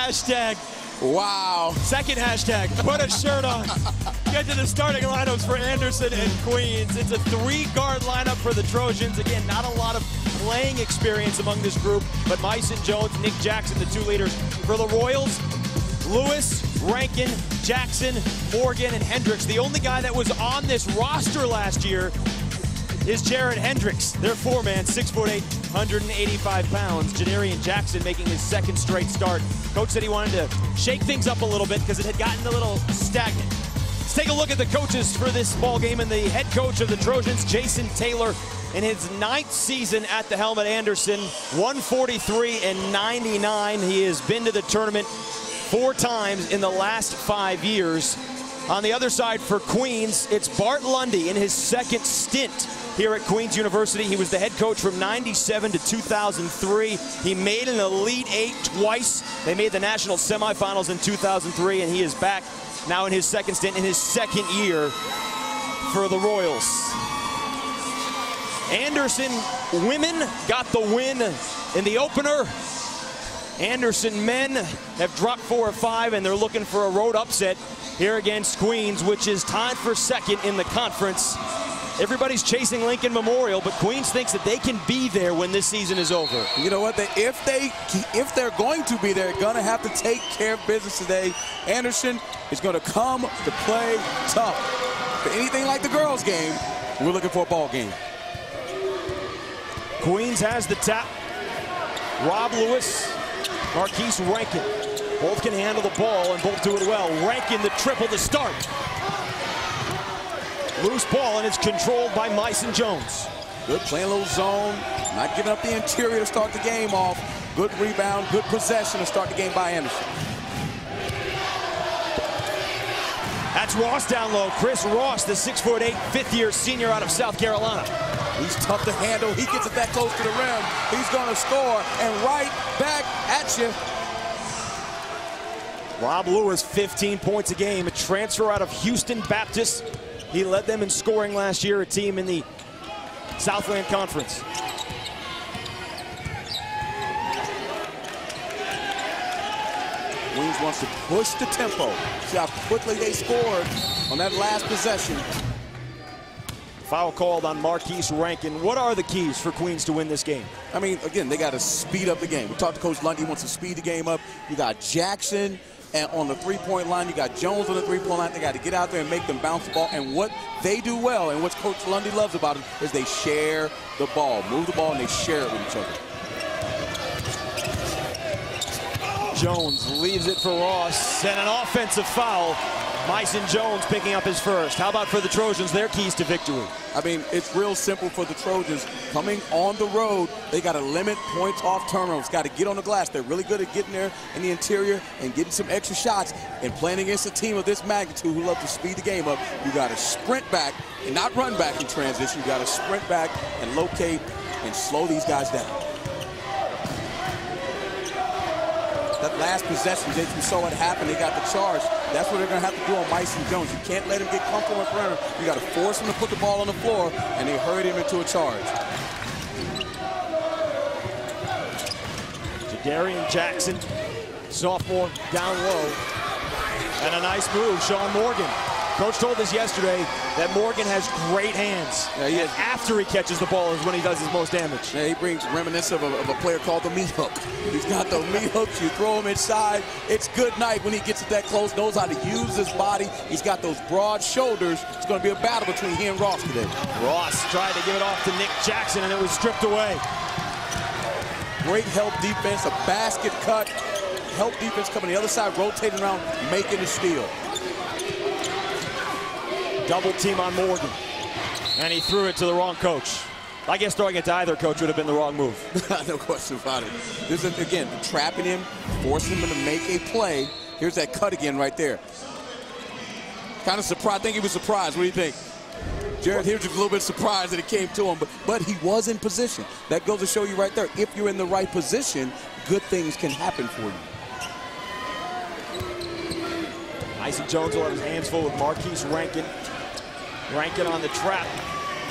Hashtag. Wow. Second hashtag, put a shirt on. Get to the starting lineups for Anderson and Queens. It's a 3-guard lineup for the Trojans. Again, not a lot of playing experience among this group, but Myson Jones, Nick Jackson, the 2 leaders. For the Royals, Lewis, Rankin, Jackson, Morgan, and Hendricks. The only guy that was on this roster last year is Jared Hendricks. Their 4-man, 6'8", 185 pounds. Janarian Jackson making his 2nd straight start. Coach said he wanted to shake things up a little bit because it had gotten a little stagnant. Let's take a look at the coaches for this ball game, and the head coach of the Trojans, Jason Taylor, in his 9th season at the helm at Anderson, 143-99. He has been to the tournament 4 times in the last 5 years. On the other side for Queens, it's Bart Lundy in his 2nd stint here at Queens University. He was the head coach from '97 to 2003. He made an Elite 8 twice. They made the national semifinals in 2003, and he is back now in his 2nd stint, in his 2nd year for the Royals. Anderson women got the win in the opener. Anderson men have dropped 4 or 5, and they're looking for a road upset here against Queens, which is tied for 2nd in the conference. Everybody's chasing Lincoln Memorial, but Queens thinks that they can be there when this season is over. You know what? If they're going to be there, they're going to have to take care of business today. Anderson is going to come to play tough. For anything like the girls' game, we're looking for a ball game. Queens has the tap. Rob Lewis, Marquise Rankin. Both can handle the ball and both do it well. Rankin the triple to start. Loose ball, and it's controlled by Myson Jones. Good playing a little zone, not giving up the interior to start the game off. Good rebound, good possession to start the game by Anderson. That's Ross down low. Chris Ross, the 6'8", 5th-year senior out of South Carolina. He's tough to handle. He gets it that close to the rim. He's going to score, and right back at you. Rob Lewis, 15 points a game, a transfer out of Houston Baptist. He led them in scoring last year, a team in the Southland Conference. Queens wants to push the tempo. See how quickly they scored on that last possession. Foul called on Marquise Rankin. What are the keys for Queens to win this game? I mean, again, they got to speed up the game. We talked to Coach Lundy, wants to speed the game up. You got Jackson and on the 3-point line. You got Jones on the 3-point line. They got to get out there and make them bounce the ball. And what they do well, and what Coach Lundy loves about it, is they share the ball. Move the ball, and they share it with each other. Jones leaves it for Ross, and an offensive foul. Myson Jones picking up his 1st. How about for the Trojans, their keys to victory? I mean, it's real simple for the Trojans. Coming on the road, they got to limit points off turnovers. Got to get on the glass. They're really good at getting there in the interior and getting some extra shots. And playing against a team of this magnitude who love to speed the game up, you got to sprint back and not run back in transition. You got to sprint back and locate and slow these guys down. That last possession, you saw what happened. They got the charge. That's what they're going to have to do on Myson Jones. You can't let him get comfortable in front of him. You got to force him to put the ball on the floor, and they hurried him into a charge. Jadarian Jackson, sophomore, down low. And a nice move, Sean Morgan. Coach told us yesterday that Morgan has great hands. Yeah, after he catches the ball is when he does his most damage. Yeah, he brings reminiscent of a player called the meat hook. He's got those meat hooks. You throw him inside. It's good night when he gets it that close. Knows how to use his body. He's got those broad shoulders. It's going to be a battle between he and Ross today. Ross tried to give it off to Nick Jackson, and it was stripped away. Great help defense, a basket cut. Help defense coming the other side, rotating around, making a steal. Double team on Morgan, and he threw it to the wrong coach. I guess throwing it to either coach would have been the wrong move. No question about it. This is, again, trapping him, forcing him to make a play. Here's that cut again right there. Kind of surprised. I think he was surprised. What do you think? Jared Hendricks was a little bit surprised that it came to him, but he was in position. That goes to show you right there, if you're in the right position, good things can happen for you. Myson Jones will have his hands full with Marquise Rankin. Rankin on the trap.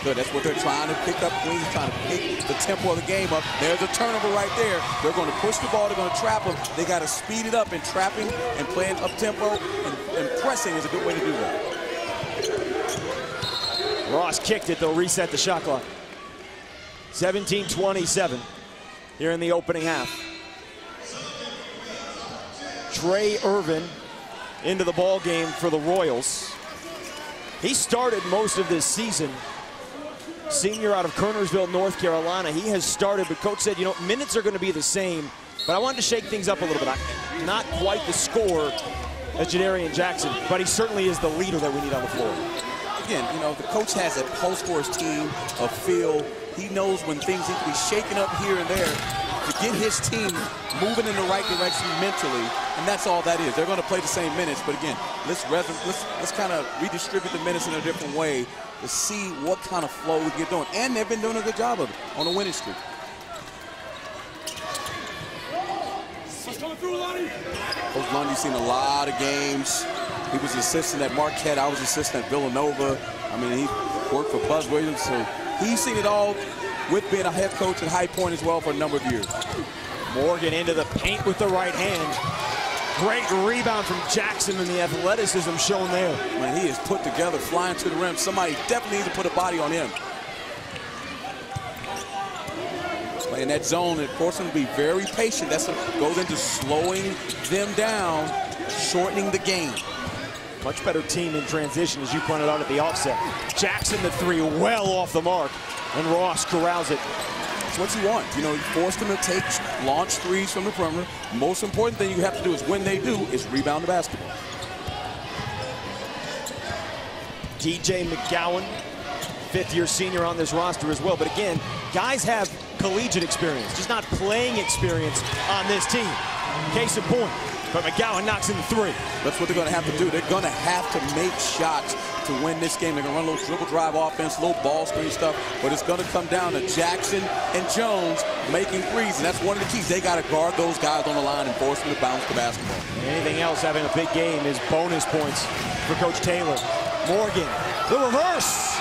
Good, that's what they're trying to pick up. Queens trying to pick the tempo of the game up. There's a turnover right there. They're going to push the ball. They're going to trap them. They got to speed it up, and trapping and playing up tempo and pressing is a good way to do that. Ross kicked it. They'll reset the shot clock. 17-27 here in the opening half. Trey Irvin into the ball game for the Royals. He started most of this season. Senior out of Kernersville, North Carolina. He has started, but coach said, you know, minutes are going to be the same, but I wanted to shake things up a little bit. Not quite the scorer as Jadarian Jackson, but he certainly is the leader that we need on the floor. Again, you know, the coach has a pulse for his team, a feel. He knows when things need to be shaken up here and there to get his team moving in the right direction mentally, and that's all that is. They're going to play the same minutes, but again, let's kind of redistribute the minutes in a different way to see what kind of flow we get doing. And they've been doing a good job of it on a winning streak. Coach Lundy's seen a lot of games. He was assistant at Marquette. I was assistant at Villanova. I mean, he worked for Buzz Williams, so he's seen it all with being a head coach at High Point as well for a number of years. Morgan into the paint with the right hand. Great rebound from Jackson and the athleticism shown there. Man, he is put together, flying to the rim. Somebody definitely needs to put a body on him. Playing that zone and forcing them to be very patient. That's what goes into slowing them down, shortening the game. Much better team in transition, as you pointed out at the offset. Jackson the three, well off the mark, and Ross corrals it. That's what you want. You know, you force them to take launch threes from the perimeter. Most important thing you have to do is, when they do, is rebound the basketball. DJ McGowan, fifth-year senior on this roster as well. But again, guys have collegiate experience, just not playing experience on this team. Case in point. But McGowan knocks in the three. That's what they're going to have to do. They're going to have to make shots to win this game. They're going to run a little dribble drive offense, little ball screen stuff, but it's going to come down to Jackson and Jones making threes, and that's one of the keys. They got to guard those guys on the line and force them to bounce the basketball. Anything else having a big game is bonus points for Coach Taylor. Morgan, the reverse.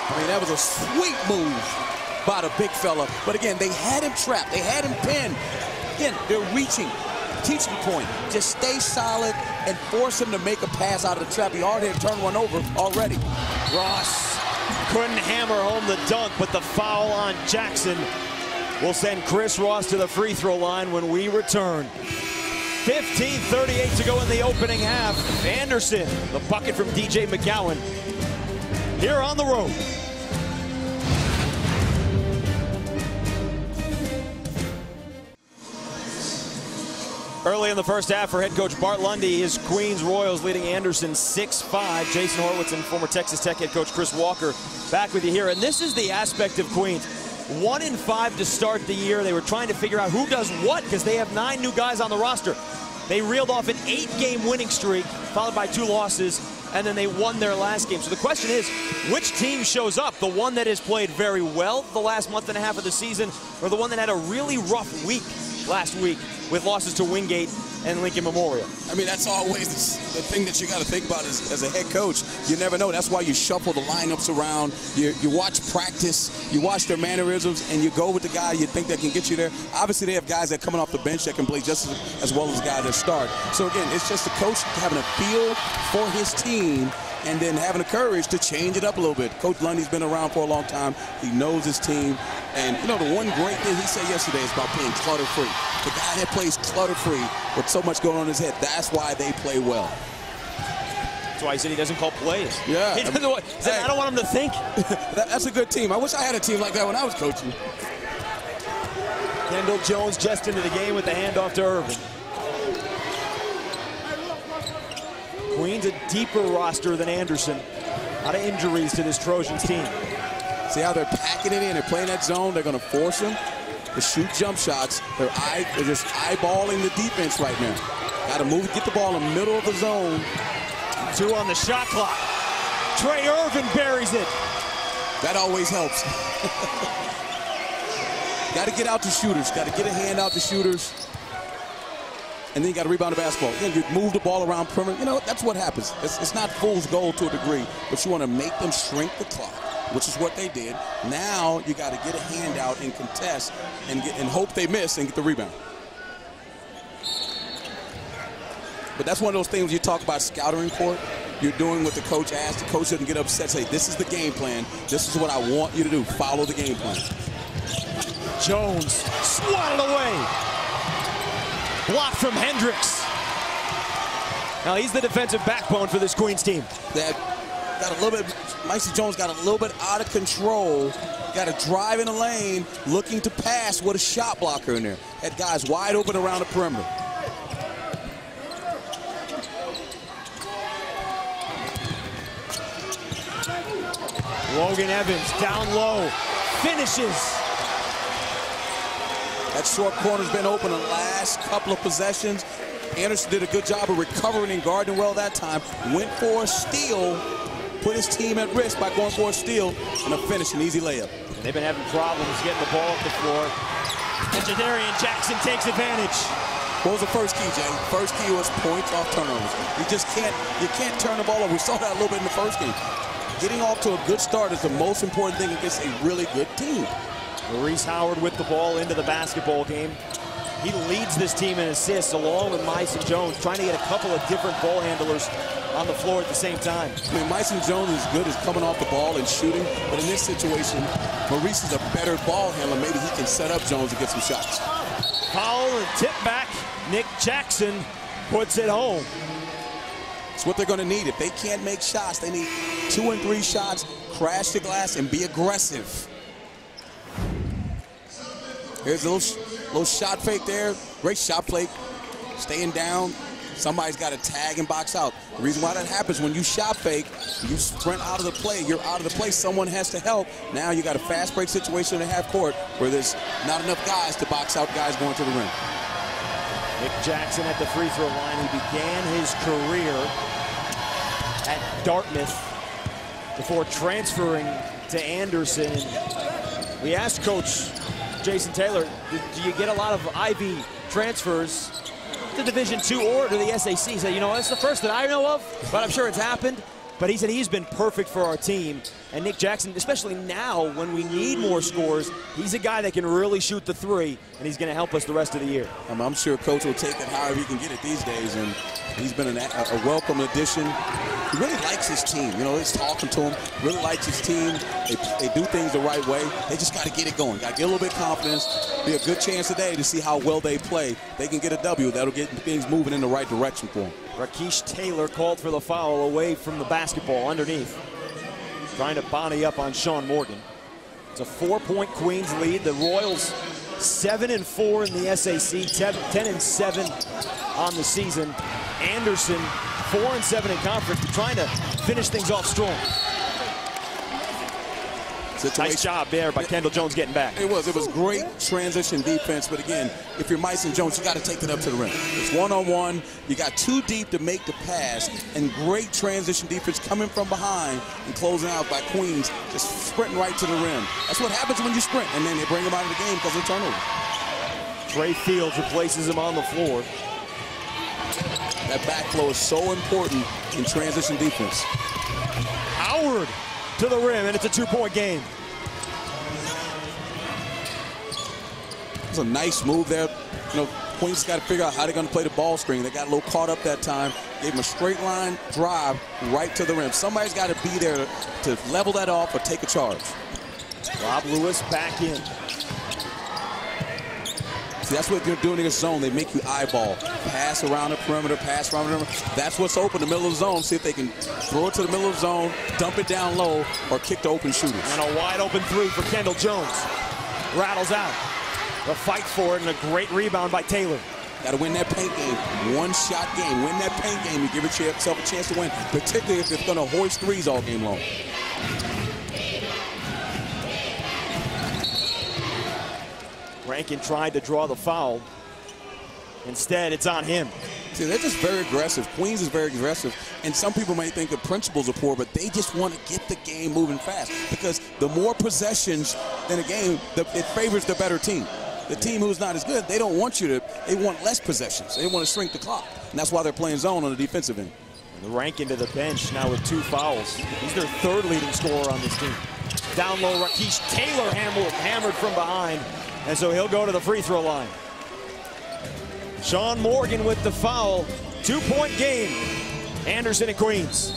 I mean, that was a sweet move by the big fella, but again, they had him trapped. They had him pinned. Again, they're reaching. Teaching point, just stay solid and force him to make a pass out of the trap. He already had turned one over already. Ross couldn't hammer home the dunk, but the foul on Jackson will send Chris Ross to the free throw line when we return. 15:38 to go in the opening half. Anderson, the bucket from DJ McGowan, here on the road. Early in the first half for head coach Bart Lundy, his Queens Royals leading Anderson 6-5. Jason Horowitz and former Texas Tech head coach Chris Walker back with you here. And this is the aspect of Queens. 1-5 to start the year. They were trying to figure out who does what because they have 9 new guys on the roster. They reeled off an 8-game winning streak, followed by 2 losses, and then they won their last game. So the question is, which team shows up? The one that has played very well the last month and a half of the season, or the one that had a really rough week last week with losses to Wingate and Lincoln Memorial? I mean, that's always the thing that you got to think about as a head coach. You never know. That's why you shuffle the lineups around. You watch practice, you watch their mannerisms, and you go with the guy you think that can get you there. Obviously, they have guys that coming off the bench that can play just as well as guys that start. So, again, it's just the coach having a feel for his team and then having the courage to change it up a little bit. Coach Lundy's been around for a long time. He knows his team. And, you know, the one great thing he said yesterday is about being clutter-free. The guy that plays clutter-free with so much going on in his head, that's why they play well. That's why he said he doesn't call plays. Yeah. He said, I don't want him to think. That's a good team. I wish I had a team like that when I was coaching. Kendall Jones just into the game with the handoff to Irvin. Queens a deeper roster than Anderson. A lot of injuries to this Trojans team. See how they're packing it in. They're playing that zone. They're going to force them to shoot jump shots. They're just eyeballing the defense right now. Got to move, get the ball in the middle of the zone. 2 on the shot clock. Trey Irvin buries it. That always helps. Got to get out to shooters. Got to get a hand out to shooters. and then you got to rebound the basketball. Then you move the ball around perimeter. You know, that's what happens. It's not fool's gold to a degree, but you want to make them shrink the clock, which is what they did. Now you got to get a handout and contest and hope they miss and get the rebound. But that's one of those things you talk about scouting court. You're doing what the coach asked. The coach doesn't get upset. Say, this is the game plan. This is what I want you to do. Follow the game plan. Jones swatted away. Block from Hendricks. Now he's the defensive backbone for this Queens team. That got a little bit, Micey Jones got a little bit out of control. Got to drive in the lane, looking to pass with a shot blocker in there. Had guys wide open around the perimeter. Logan Evans down low, finishes. That short corner's been open the last couple of possessions. Anderson did a good job of recovering and guarding well that time. Went for a steal, put his team at risk by going for a steal and a finish, an easy layup. They've been having problems getting the ball off the floor. And Jadarian Jackson takes advantage. What was the first key, Jay? First key was points off turnovers. You can't turn the ball over. We saw that a little bit in the first game. Getting off to a good start is the most important thing against a really good team. Maurice Howard with the ball into the basketball game. He leads this team in assists along with Myson Jones, trying to get a couple of different ball handlers on the floor at the same time. I mean, Myson Jones is good as coming off the ball and shooting, but in this situation, Maurice is a better ball handler. Maybe he can set up Jones to get some shots. Foul and tip back. Nick Jackson puts it home. It's what they're going to need. If they can't make shots, they need 2 and 3 shots, crash the glass, and be aggressive. Here's a little shot fake there. Great shot fake. Staying down. Somebody's got to tag and box out. The reason why that happens, when you shot fake, you sprint out of the play. You're out of the play. Someone has to help. Now you got a fast break situation in the half court where there's not enough guys to box out guys going to the rim. Nick Jackson at the free throw line. He began his career at Dartmouth before transferring to Anderson. We asked Coach Jason Taylor, do you get a lot of Ivy transfers to Division II or to the SAC? He said, you know, that's the first that I know of, but I'm sure it's happened. But he said he's been perfect for our team. And Nick Jackson, especially now when we need more scores, he's a guy that can really shoot the three, and he's going to help us the rest of the year. I'm sure Coach will take it however he can get it these days, and he's been a welcome addition. He really likes his team. You know, he's talking to him, really likes his team. They do things the right way. They just got to get it going. Got to get a little bit of confidence. Be a good chance today to see how well they play. They can get a W. That'll get things moving in the right direction for them. Rakesh Taylor called for the foul away from the basketball underneath. Trying to Bonnie up on Sean Morgan. It's a 4-point Queens lead. The Royals 7-4 in the SAC, 10-7 on the season. Anderson 4-7 in conference. They're trying to finish things off strong. Nice job there by Kendall Jones getting back. It was great transition defense, but again, if you're Myson Jones, you got to take it up to the rim. It's one-on-one. You got too deep to make the pass, and great transition defense coming from behind and closing out by Queens, just sprinting right to the rim. That's what happens when you sprint, and then they bring him out of the game because of turnover. Trey Fields replaces him on the floor. That backflow is so important in transition defense. Howard to the rim, and it's a 2-point game. It's a nice move there. You know, Queens got to figure out how they're going to play the ball screen. They got a little caught up that time. Gave him a straight line drive right to the rim. Somebody's got to be there to level that off or take a charge. Rob Lewis back in. See, that's what they're doing in the zone. They make you eyeball. Pass around the perimeter, pass around the perimeter. That's what's open in the middle of the zone. See if they can throw it to the middle of the zone, dump it down low, or kick to open shooters. And a wide open three for Kendall Jones. Rattles out. The fight for it, and a great rebound by Taylor. Got to win that paint game. One-shot game. Win that paint game. You give yourself a chance to win, particularly if it's going to hoist threes all game long. Rankin tried to draw the foul. Instead, it's on him. See, they're just very aggressive. Queens is very aggressive. And some people may think the principles are poor, but they just want to get the game moving fast. Because the more possessions in a game, it favors the better team. The team who's not as good, they don't want you to, they want less possessions. They want to shrink the clock. And that's why they're playing zone on the defensive end. And the Rankin to the bench now with 2 fouls. He's their 3rd leading scorer on this team. Down low, Rakesh Taylor hammered from behind, and so he'll go to the free throw line. Sean Morgan with the foul. 2-point game. Anderson and Queens.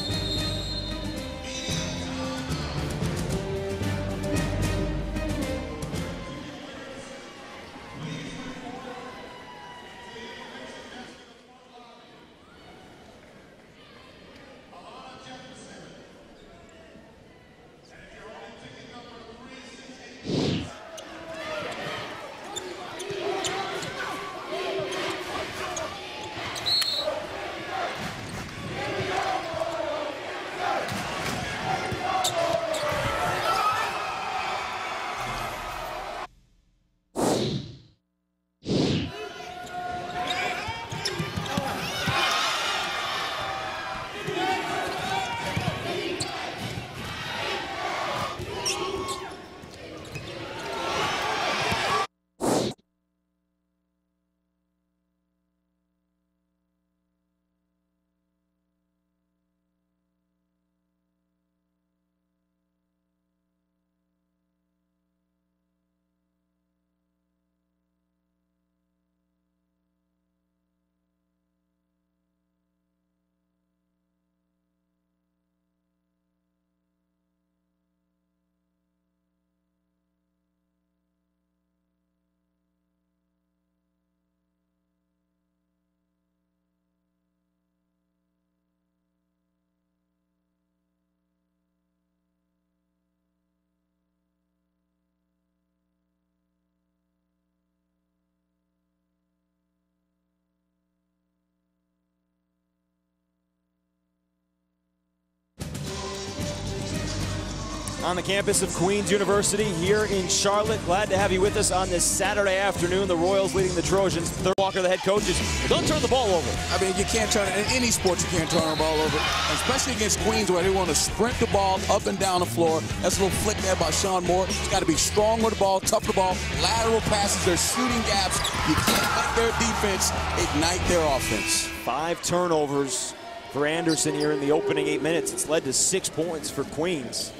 On the campus of Queens University here in Charlotte. Glad to have you with us on this Saturday afternoon. The Royals leading the Trojans. Third Walker, the head coach, don't turn the ball over. I mean, you can't turn it. In any sport, you can't turn the ball over, especially against Queens where they want to sprint the ball up and down the floor. That's a little flick there by Sean Moore. He's got to be strong with the ball, tough with the ball, lateral passes. They're shooting gaps. You can't let their defense ignite their offense. 5 turnovers for Anderson here in the opening 8 minutes. It's led to 6 points for Queens.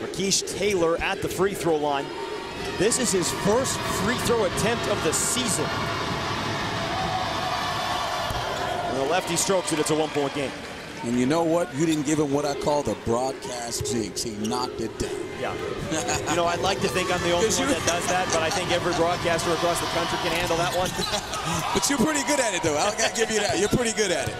Rakesh Taylor at the free throw line. This is his first free throw attempt of the season. And the lefty strokes it. It's a 1-point game. And you know what? You didn't give him what I call the broadcast jinx. He knocked it down. Yeah. You know, I'd like to think I'm the only one that does that, but I think every broadcaster across the country can handle that one. But you're pretty good at it, though. I got to give you that. You're pretty good at it.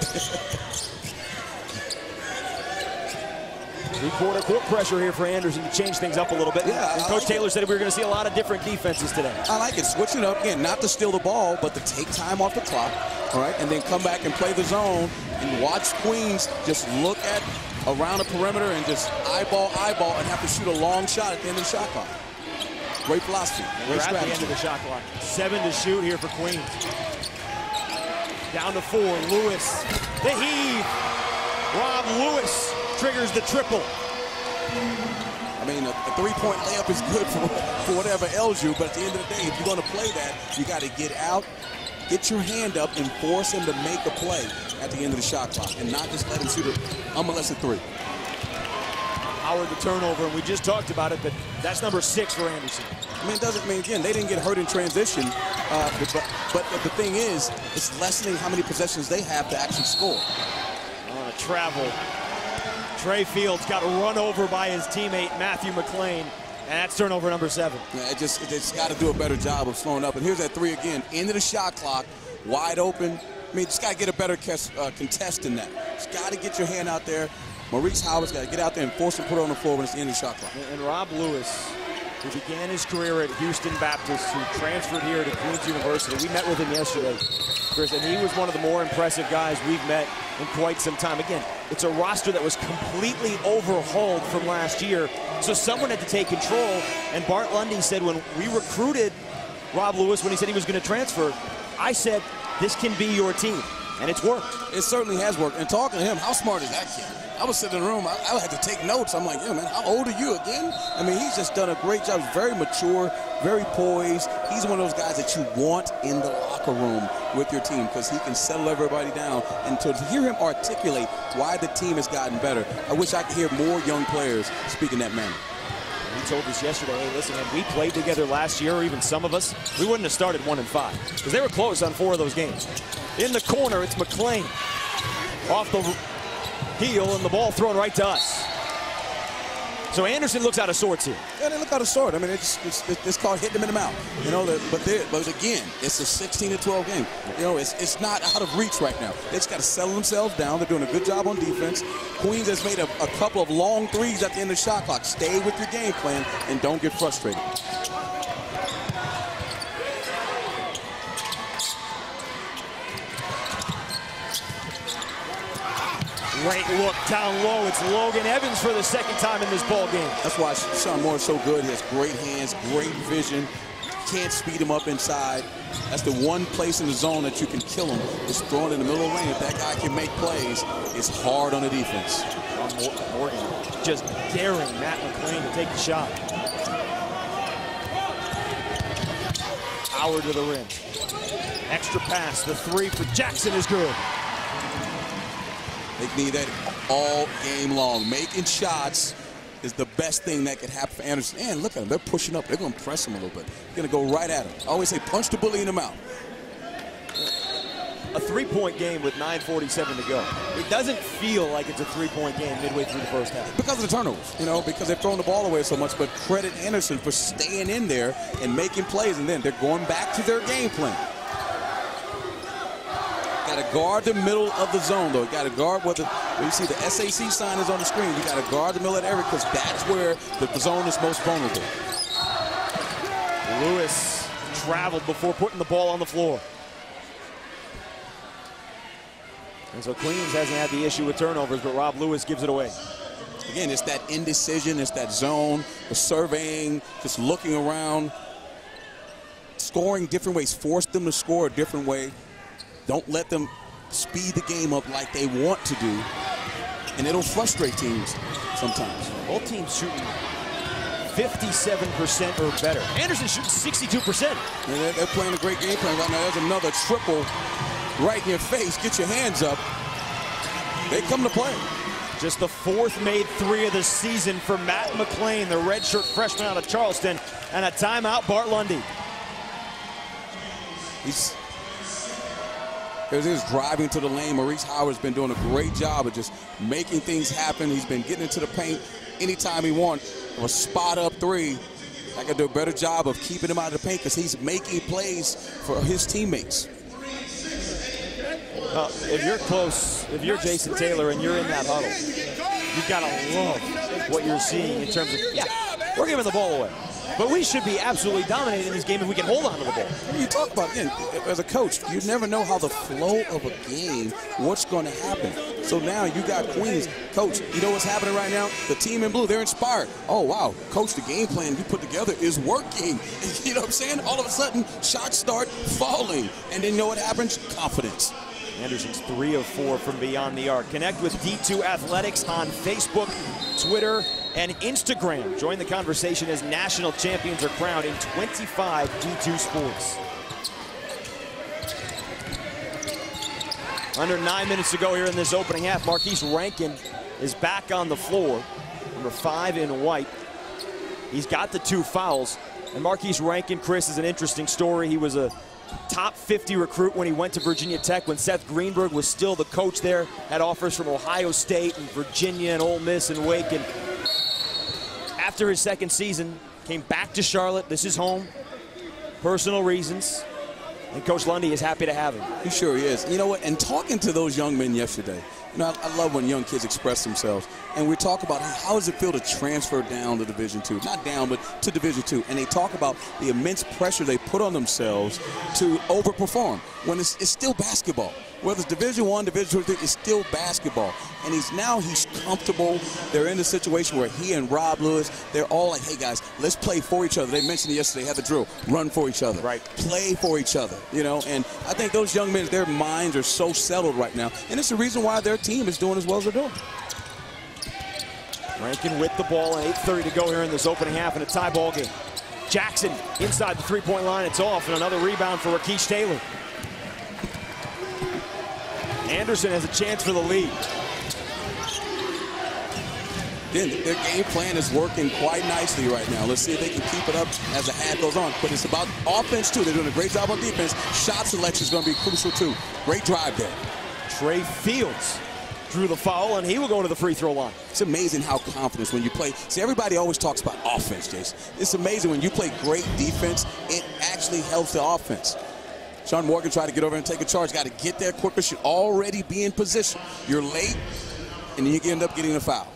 3-quarter court pressure here for Anderson to change things up a little bit. Yeah, and Coach Taylor said we were going to see a lot of different defenses today. I like it. Switch it up. Again, not to steal the ball, but to take time off the clock, all right, and then come back and play the zone and watch Queens just look at around the perimeter and just eyeball, and have to shoot a long shot at the end of the shot clock. Great philosophy. We're at the end of the shot clock. 7 to shoot here for Queens. Down to 4. Lewis. The heave. Rob Lewis triggers the triple. I mean, a 3-point layup is good for whatever ails you, but at the end of the day, if you're going to play that, you got to get out, get your hand up, and force him to make a play at the end of the shot clock, and not just let him shoot it unmolested 3. Howard the turnover, and we just talked about it, but that's number 6 for Anderson. I mean, it doesn't mean, again, they didn't get hurt in transition, but the thing is, it's lessening how many possessions they have to actually score. On a travel. Trey Fields got run over by his teammate, Matthew McLean, and that's turnover number 7. Yeah, it's got to do a better job of slowing up. And here's that 3 again, into the shot clock, wide open. I mean, just got to get a better contest in that. Just got to get your hand out there. Maurice Howard's got to get out there and force him to put it on the floor when it's the end of the shot clock. And Rob Lewis, who began his career at Houston Baptist, who transferred here to Queens University. We met with him yesterday, Chris, and he was one of the more impressive guys we've met in quite some time. Again, it's a roster that was completely overhauled from last year, so someone had to take control. And Bart Lundy said when we recruited Rob Lewis, when he said he was going to transfer, I said, this can be your team. And it's worked. It certainly has worked. And talking to him, how smart is that kid? I was sitting in the room. I had to take notes. I'm like, yeah, man, how old are you again? I mean, he's just done a great job. He's very mature, very poised. He's one of those guys that you want in the locker room with your team because he can settle everybody down. And to hear him articulate why the team has gotten better, I wish I could hear more young players speak in that manner. He told us yesterday, hey, listen, had we played together last year, or even some of us, we wouldn't have started 1-5 because they were close on 4 of those games. In the corner, it's McClain off the heel, and the ball thrown right to us. So Anderson looks out of sorts here. Yeah, they look out of sorts. I mean, it's called hitting them in the mouth. You know, but again, it's a 16-12 game. You know, it's not out of reach right now. They just got to settle themselves down. They're doing a good job on defense. Queens has made a couple of long threes at the end of the shot clock. Stay with your game plan and don't get frustrated. Great look down low. It's Logan Evans for the second time in this ball game. That's why Sean Moore is so good. He has great hands, great vision. Can't speed him up inside. That's the one place in the zone that you can kill him. Is throwing in the middle of the lane. If that guy can make plays, it's hard on the defense. Morgan just daring Matt McClain to take the shot. Howard to the rim. Extra pass. The 3 for Jackson is good. They need that all game long. Making shots is the best thing that could happen for Anderson. And look at them. They're pushing up. They're going to press him a little bit. They're going to go right at him. I always say punch the bully in the mouth. A 3-point game with 9:47 to go. It doesn't feel like it's a 3-point game midway through the first half. Because of the turnovers, you know, because they've thrown the ball away so much. But credit Anderson for staying in there and making plays. And then they're going back to their game plan. Got to guard the middle of the zone, though. You got to guard where you see the SAC sign is on the screen. You got to guard the middle of the area because that's where the zone is most vulnerable. Lewis traveled before putting the ball on the floor. And so Queens hasn't had the issue with turnovers, but Rob Lewis gives it away. Again, it's that indecision, it's that zone, the surveying, just looking around, scoring different ways. Force them to score a different way. Don't let them speed the game up like they want to do, and it'll frustrate teams sometimes. Both teams shooting 57% or better. Anderson shooting 62%. And they're playing a great game plan right now. There's another triple right in your face. Get your hands up. They come to play. Just the 4th made 3 of the season for Matt McClain, the redshirt freshman out of Charleston, and a timeout, Bart Lundy. He's driving to the lane. Maurice Howard's been doing a great job of just making things happen. He's been getting into the paint anytime he wants. A spot-up 3. I got to do a better job of keeping him out of the paint because he's making plays for his teammates. If you're close, if you're Jason Taylor and you're in that huddle, you've got to love what you're seeing in terms of, yeah, we're giving the ball away. But we should be absolutely dominating in this game if we can hold on to the ball. You talk about, again, as a coach, you never know how the flow of a game, what's going to happen. So now you got Queens. Coach, you know what's happening right now? The team in blue, they're inspired. Oh, wow, Coach, the game plan you put together is working. You know what I'm saying? All of a sudden, shots start falling. And then you know what happens? Confidence. Anderson's 3 of 4 from beyond the arc. Connect with D2 Athletics on Facebook, Twitter, and Instagram. Join the conversation as national champions are crowned in 25 D2 sports. Under 9 minutes to go here in this opening half. Marquise Rankin is back on the floor. Number 5 in white. He's got the 2 fouls. And Marquise Rankin, Chris, is an interesting story. He was a top 50 recruit when he went to Virginia Tech when Seth Greenberg was still the coach there. Had offers from Ohio State and Virginia and Ole Miss and Wake. And after his second season, came back to Charlotte. This is home. Personal reasons. And Coach Lundy is happy to have him. He sure is. You know what? And talking to those young men yesterday, you know, I love when young kids express themselves. And we talk about how does it feel to transfer down to Division II? Not down, but to Division II. And they talk about the immense pressure they put on themselves to overperform when it's still basketball. Whether it's Division I, Division II, it's still basketball. And he's comfortable. They're in a situation where he and Rob Lewis, they're all like, hey, guys, let's play for each other. They mentioned yesterday, had the drill, run for each other. Right. Play for each other, you know. And I think those young men, their minds are so settled right now. And it's the reason why their team is doing as well as they're doing. Rankin with the ball and 8:30 to go here in this opening half in a tie ball game. Jackson inside the three-point line. It's off, and another rebound for Rakesh Taylor. Anderson has a chance for the lead. Again, their game plan is working quite nicely right now. Let's see if they can keep it up as the half goes on. But it's about offense, too. They're doing a great job on defense. Shot selection is going to be crucial, too. Great drive there. Trey Fields drew the foul, and he will go to the free throw line. It's amazing how confidence when you play. See, everybody always talks about offense, Jason. It's amazing when you play great defense, it actually helps the offense. Sean Morgan tried to get over and take a charge. Got to get there quicker. Should already be in position. You're late, and then you end up getting a foul.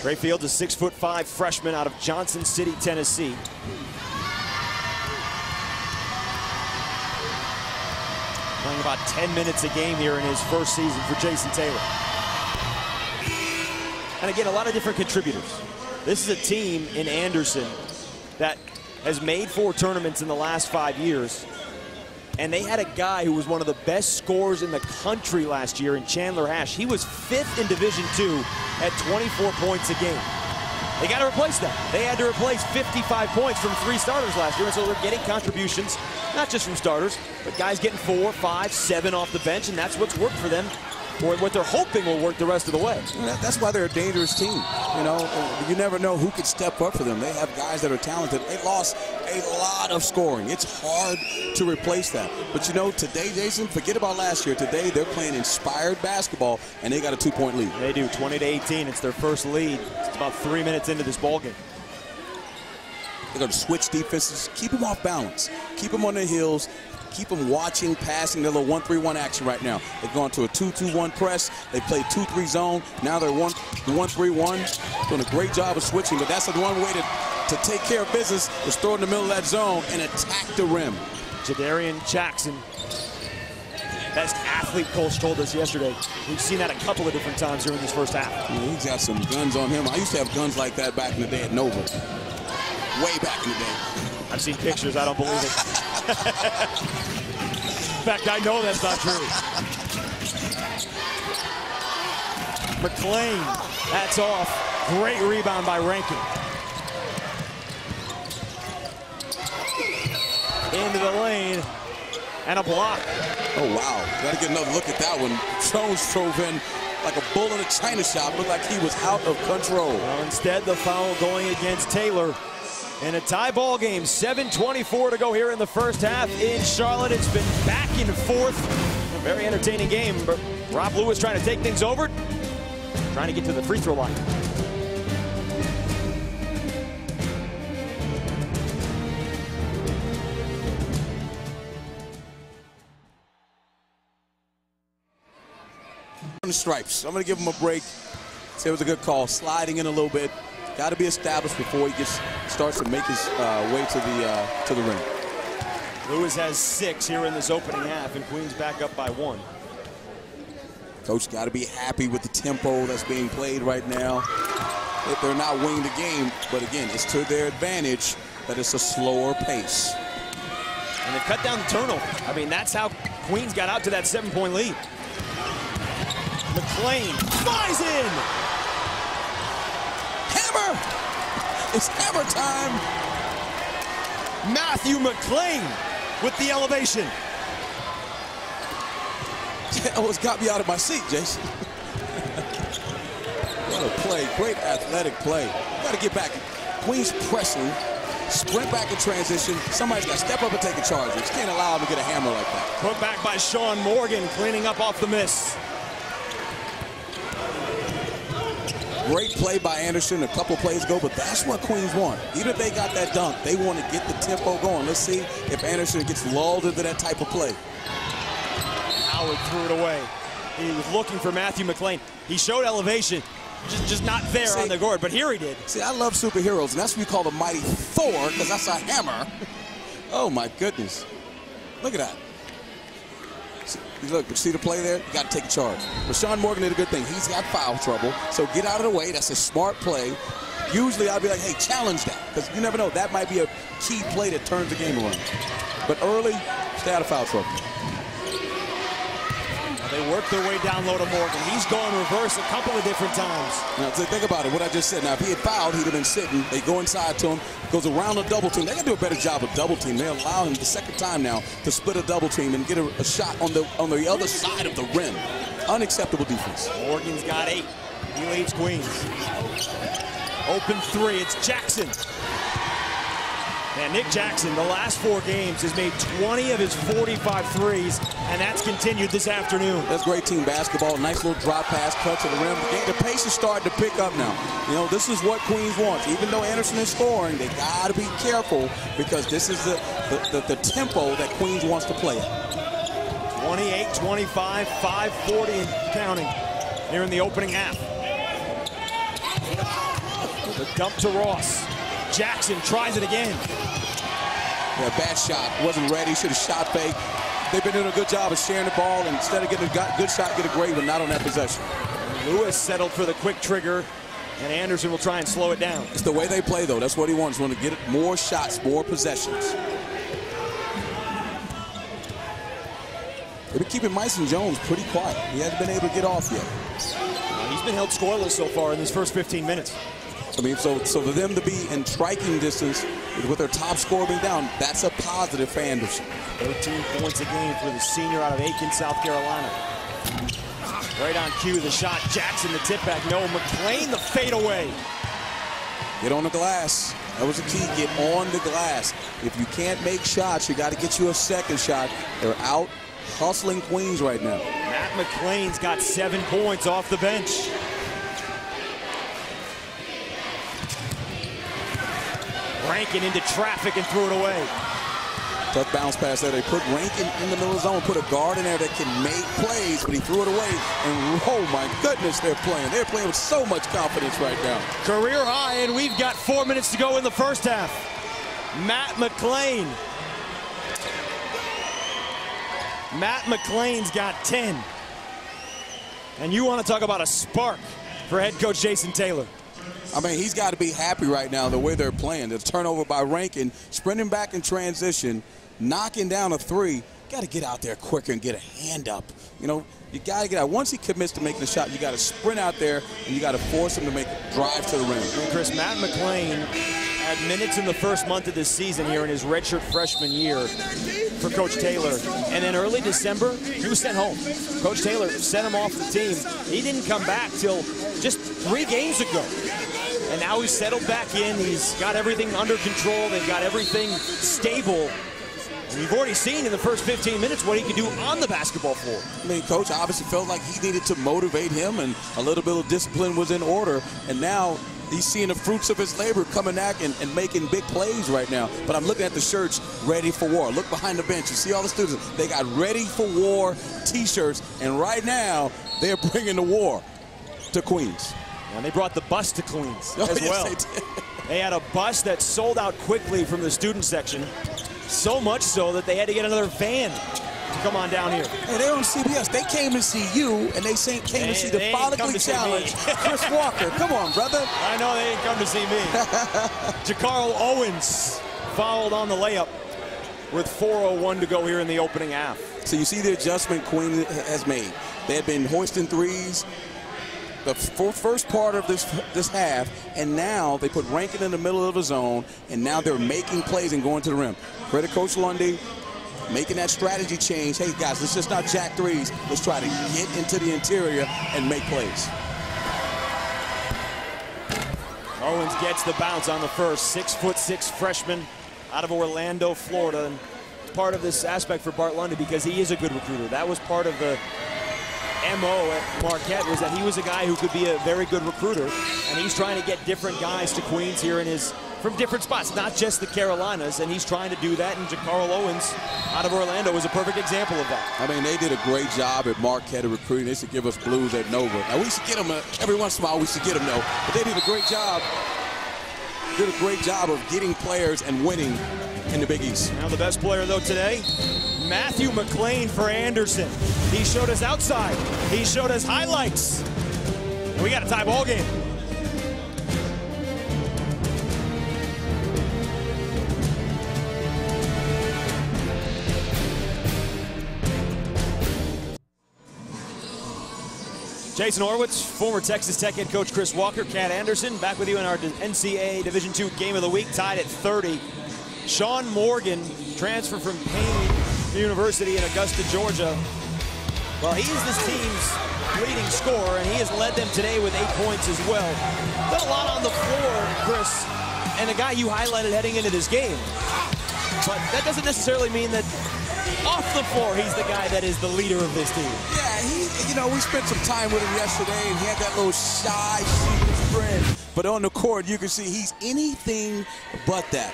Trey Fields, a 6'5" freshman out of Johnson City, Tennessee. Playing about 10 minutes a game here in his first season for Jason Taylor. And again, a lot of different contributors. This is a team in Anderson that has made 4 tournaments in the last 5 years. And they had a guy who was one of the best scorers in the country last year in Chandler Hash. He was 5th in Division II at 24 points a game. They got to replace that. They had to replace 55 points from 3 starters last year, and so they're getting contributions, not just from starters, but guys getting 4, 5, 7 off the bench, and that's what's worked for them, or what they're hoping will work the rest of the way. That's why they're a dangerous team. You know, you never know who could step up for them. They have guys that are talented. They lost a lot of scoring. It's hard to replace that. But you know, today, Jason, forget about last year. Today, they're playing inspired basketball, and they got a 2-point lead. They do, 20-18. It's their first lead. It's about 3 minutes into this ballgame. They're going to switch defenses, keep them off balance, keep them on their heels, keep them watching, passing their little 1-3-1 action right now. They've gone to a 2-2-1 press. They played 2-3 zone. Now they're 1-3-1. Doing a great job of switching, but that's the one way to take care of business is throw it in the middle of that zone and attack the rim. Jadarian Jackson, best athlete, Coach told us yesterday. We've seen that a couple of different times during this first half. Yeah, he's got some guns on him. I used to have guns like that back in the day at Nova. Way back in the day. I've seen pictures, I don't believe it. In fact, I know that's not true. McClain, that's off. Great rebound by Rankin. Into the lane, and a block. Oh, wow. Got to get another look at that one. Jones drove in like a bull in a china shop. Looked like he was out of control. Well, instead, the foul going against Taylor. In a tie ball game, 7:24 to go here in the first half in Charlotte. It's been back and forth. A very entertaining game, but Rob Lewis trying to take things over, trying to get to the free throw line. On the stripes. I'm going to give him a break. Say it was a good call. Sliding in a little bit. Got to be established before he starts to make his way to the rim. Lewis has 6 here in this opening half, and Queens back up by 1. Coach got to be happy with the tempo that's being played right now. They're not winning the game, but again, it's to their advantage that it's a slower pace. And they've cut down the turnover. I mean, that's how Queens got out to that 7-point lead. McClain flies in. Hammer! It's hammer time. Matthew McClain with the elevation. That almost got me out of my seat, Jason. What a play. Great athletic play. Got to get back. Queens pressing. Sprint back in transition. Somebody's got to step up and take a charge. You just can't allow him to get a hammer like that. Put back by Sean Morgan, cleaning up off the miss. Great play by Anderson a couple plays ago, but that's what Queens want. Even if they got that dunk, they want to get the tempo going. Let's see if Anderson gets lulled into that type of play. Howard threw it away. He was looking for Matthew McClain. He showed elevation, just not there on the board, but here he did. See, I love superheroes, and that's what we call the mighty Thor, because that's a hammer. Oh, my goodness. Look at that. Look, see the play there? You got to take a charge. But Sean Morgan did a good thing. He's got foul trouble, so get out of the way. That's a smart play. Usually I'll be like, hey, challenge that, because you never know. That might be a key play that turns the game around. But early, stay out of foul trouble. They work their way down low to Morgan. He's gone reverse a couple of different times. Now, think about it, what I just said. Now, if he had fouled, he'd have been sitting. They go inside to him, goes around a double team. They got to do a better job of double team. They allow him the second time now to split a double team and get a shot on the other side of the rim. Unacceptable defense. Morgan's got 8. He leads Queens. Open 3, it's Jackson. And Nick Jackson, the last 4 games, has made 20 of his 45 threes, and that's continued this afternoon. That's great team basketball. Nice little drop pass, cut to the rim. The pace is starting to pick up now. You know, this is what Queens wants. Even though Anderson is scoring, they got to be careful because this is the tempo that Queens wants to play at. 28-25, 5:40 and counting here in the opening half. The dump to Ross. Jackson tries it again. Yeah, bad shot. Wasn't ready. Should have shot fake. They've been doing a good job of sharing the ball. And instead of getting a good shot, get a great one, not on that possession. Lewis settled for the quick trigger, and Anderson will try and slow it down. It's the way they play, though. That's what he wants. He wants to get more shots, more possessions. They've been keeping Myson Jones pretty quiet. He hasn't been able to get off yet. He's been held scoreless so far in his first 15 minutes. I mean, so for them to be in striking distance with their top scorer being down, that's a positive for Anderson. 13 points a game for the senior out of Aiken, South Carolina. Right on cue, the shot. Jackson, the tip back. No, McClain, the fadeaway. Get on the glass. That was the key. Get on the glass. If you can't make shots, you got to get you a second shot. They're out hustling Queens right now. Matt McClain's got 7 points off the bench. Rankin into traffic and threw it away. Tough bounce pass there. They put Rankin in the middle of the zone, put a guard in there that can make plays, but he threw it away. And oh my goodness, they're playing. They're playing with so much confidence right now. Career high, and we've got 4 minutes to go in the first half. Matt McClain. Matt McClain's got 10. And you want to talk about a spark for head coach Jason Taylor. I mean, he's got to be happy right now the way they're playing. The turnover by Rankin, sprinting back in transition, knocking down a 3. Got to get out there quicker and get a hand up. You know, you got to get out. Once he commits to making the shot, you got to sprint out there and you got to force him to make a drive to the rim. And Chris, Matt McClain had minutes in the first month of this season here in his redshirt freshman year for Coach Taylor. And then early December, he was sent home. Coach Taylor sent him off the team. He didn't come back till just 3 games ago. And now he's settled back in. He's got everything under control. They've got everything stable. And you've already seen in the first 15 minutes what he can do on the basketball floor. I mean, Coach obviously felt like he needed to motivate him, and a little bit of discipline was in order. And now he's seeing the fruits of his labor coming back and making big plays right now. But I'm looking at the shirts, ready for war. Look behind the bench. You see all the students. They got ready for war T-shirts. And right now, they're bringing the war to Queens. And they brought the bus to Queens as well. Yes, they did. They had a bus that sold out quickly from the student section. So much so that they had to get another van to come on down here. Hey, they're on CBS. They came to see you, and they came to see the follically challenged Chris Walker. Come on, brother. I know they didn't come to see me. Jacarl Owens fouled on the layup with 4:01 to go here in the opening half. So you see the adjustment Queen has made. They had been hoisting threes the first part of this half, and now they put Rankin in the middle of the zone, and now they're making plays and going to the rim. Credit Coach Lundy making that strategy change. Hey, guys, let's just not jack threes. Let's try to get into the interior and make plays. Owens gets the bounce on the first. 6'6" freshman out of Orlando, Florida. And part of this aspect for Bart Lundy because he is a good recruiter. That was part of the MO at Marquette, was that he was a guy who could be a very good recruiter, and he's trying to get different guys to Queens here from different spots, not just the Carolinas, and he's trying to do that, and Jacarl Owens out of Orlando is a perfect example of that. I mean, they did a great job at Marquette of recruiting. They should give us blues at Nova. Now, we should get them every once in a while. We should get them, though. But they did a great job. Did a great job of getting players and winning in the Big East. Now the best player, though, today, Matthew McClain for Anderson. He showed us outside. He showed us highlights. And we got a tie ball game. Jason Horwitz, former Texas Tech head coach Chris Walker, Cat Anderson, back with you in our NCAA Division II Game of the Week, tied at 30. Sean Morgan, transferred from Payne University in Augusta, Georgia. Well, he is this team's leading scorer, and he has led them today with 8 points as well. Done a lot on the floor, Chris, and a guy you highlighted heading into this game. But that doesn't necessarily mean that off the floor, he's the guy that is the leader of this team. Yeah, we spent some time with him yesterday, and he had that little shy, sheepish grin. But on the court, you can see he's anything but that.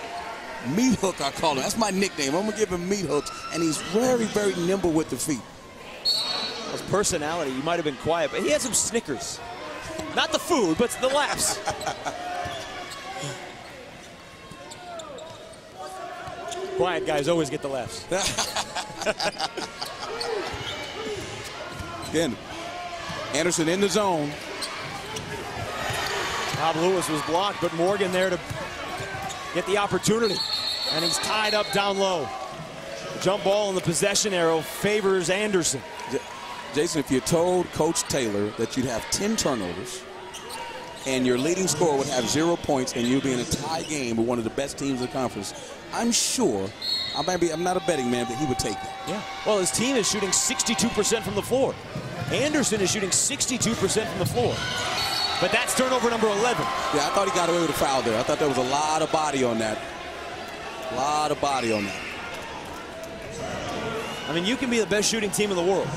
Meat hook, I call him. That's my nickname. I'm going to give him meat hooks, and he's very, very nimble with the feet. His personality, he might have been quiet, but he had some Snickers. Not the food, but the laughs. Quiet guys always get the laughs. Again, Anderson in the zone. Rob Lewis was blocked, but Morgan there to get the opportunity. And he's tied up down low. The jump ball in the possession arrow favors Anderson. Jason, if you told Coach Taylor that you'd have 10 turnovers and your leading scorer would have 0 points and you'd be in a tie game with one of the best teams in the conference, I'm sure, I'm not a betting man, but he would take that. Yeah. Well, his team is shooting 62% from the floor. Anderson is shooting 62% from the floor. But that's turnover number 11. Yeah, I thought he got away with a foul there. I thought there was a lot of body on that. A lot of body on that. I mean, you can be the best shooting team in the world,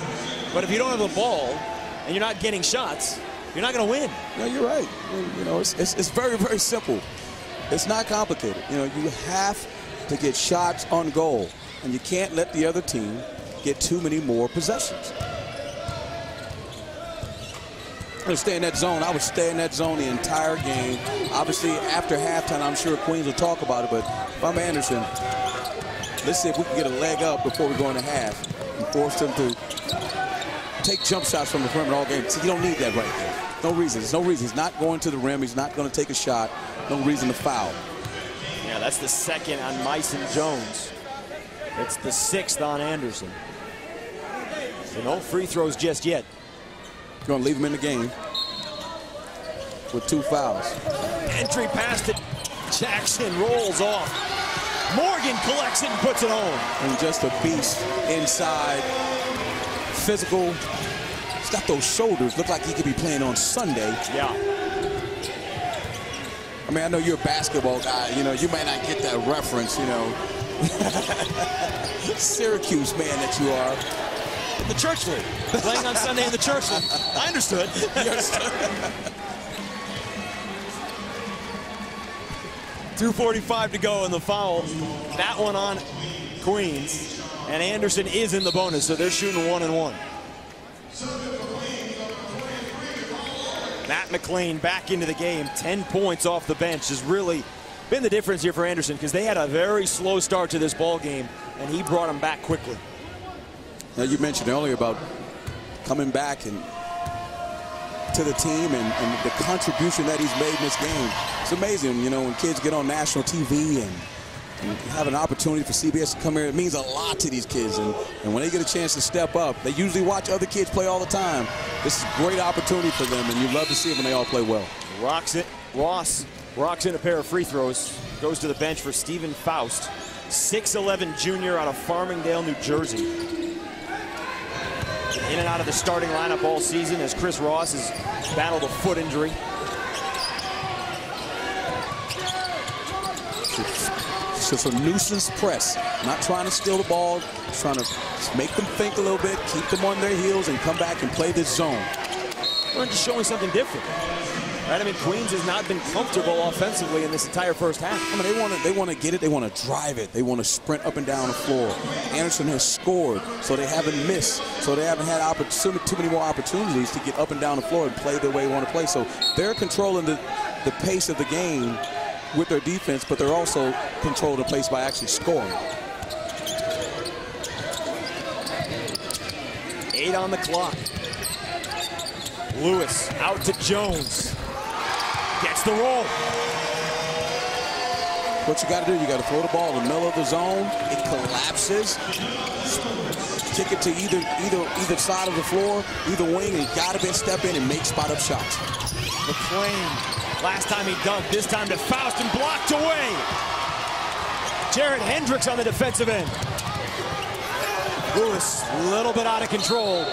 but if you don't have the ball and you're not getting shots, you're not going to win. No, you're right. You know, it's very, very simple. It's not complicated. You know, you have to get shots on goal, and you can't let the other team get too many more possessions. I'm going to stay in that zone. I would stay in that zone the entire game. Obviously, after halftime, I'm sure Queens will talk about it, but if I'm Anderson, let's see if we can get a leg up before we go into half and force them to take jump shots from the perimeter all game. So you don't need that right there. No reason. There's no reason. He's not going to the rim. He's not going to take a shot. No reason to foul. Yeah, that's the second on Myson Jones. It's the 6th on Anderson. So no free throws just yet. Going to leave him in the game with 2 fouls. Entry pass to Jackson, rolls off. Morgan collects it and puts it home. And just a beast inside. Physical. He's got those shoulders. Look like he could be playing on Sunday. Yeah. I mean, I know you're a basketball guy. You know, you might not get that reference, you know. Syracuse man that you are. The church league. Playing on Sunday in the church league. I understood. You understood. 2:45 to go in the foul. That one on Queens. And Anderson is in the bonus, so they're shooting 1-1. Matt McLean back into the game. 10 points off the bench has really been the difference here for Anderson, because they had a very slow start to this ball game, and he brought them back quickly. Now, you mentioned earlier about coming back and to the team and the contribution that he's made in this game. It's amazing, you know, when kids get on national TV and have an opportunity for CBS to come here, it means a lot to these kids. And when they get a chance to step up, they usually watch other kids play all the time. This is a great opportunity for them, and you love to see it when they all play well. Ross rocks in a pair of free throws, goes to the bench for Stephen Faust, 6'11" junior out of Farmingdale, New Jersey. In and out of the starting lineup all season as Chris Ross has battled a foot injury. It's just a nuisance press. Not trying to steal the ball, trying to make them think a little bit, keep them on their heels, and come back and play this zone. We're just showing something different. Right? I mean, Queens has not been comfortable offensively in this entire first half. I mean, they want to get it. They want to drive it. They want to sprint up and down the floor. Anderson has scored, so they haven't missed. So they haven't had too many more opportunities to get up and down the floor and play the way they want to play. So they're controlling the pace of the game with their defense, but they're also controlling the pace by actually scoring. 8 on the clock. Lewis out to Jones. Gets the roll. What you got to do, you got to throw the ball in the middle of the zone. It collapses. kick it to either side of the floor, either wing, and got to step in and make spot-up shots. McClain, last time he dunked, this time to Faust and blocked away. Jared Hendricks on the defensive end. Lewis, a little bit out of control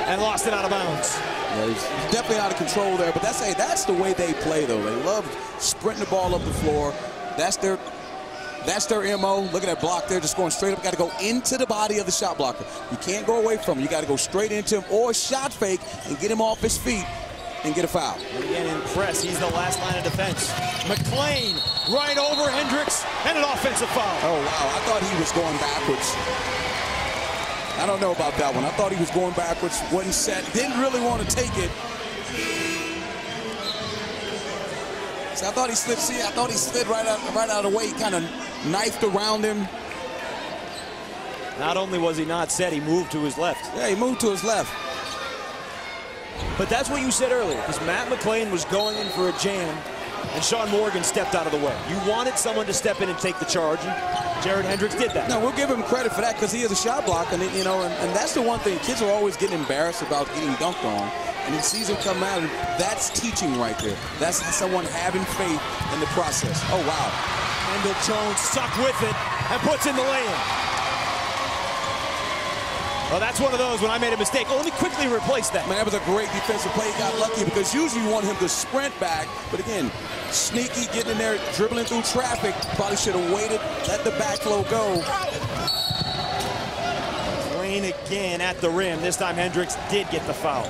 and lost it out of bounds. Yeah, he's definitely out of control there, but that's the way they play, though. They love sprinting the ball up the floor. That's their MO. Look at that block there, just going straight up. Got to go into the body of the shot blocker. You can't go away from him. You got to go straight into him or shot fake and get him off his feet and get a foul. And again, in press, he's the last line of defense. McClain right over Hendricks and an offensive foul. Oh, wow. I thought he was going backwards. I don't know about that one. I thought he was going backwards, wasn't set, didn't really want to take it. So I thought he slid. See, I thought he slid right out of the way. He kind of knifed around him. Not only was he not set, he moved to his left. Yeah, he moved to his left. But that's what you said earlier, because Matt McClain was going in for a jam, and Sean Morgan stepped out of the way. You wanted someone to step in and take the charge, and Jared Hendricks did that. No, we'll give him credit for that because he is a shot blocker, and and that's the one thing. Kids are always getting embarrassed about getting dunked on, and he sees him come out, and that's teaching right there. That's someone having faith in the process. Oh, wow. Kendall Jones stuck with it and puts in the lay-in. Well, that's one of those when I made a mistake. Only quickly replaced that. Man, that was a great defensive play. He got lucky because usually you want him to sprint back. But again, sneaky, getting in there, dribbling through traffic. Probably should have waited, let the backflow go. Wayne again at the rim. This time Hendricks did get the foul.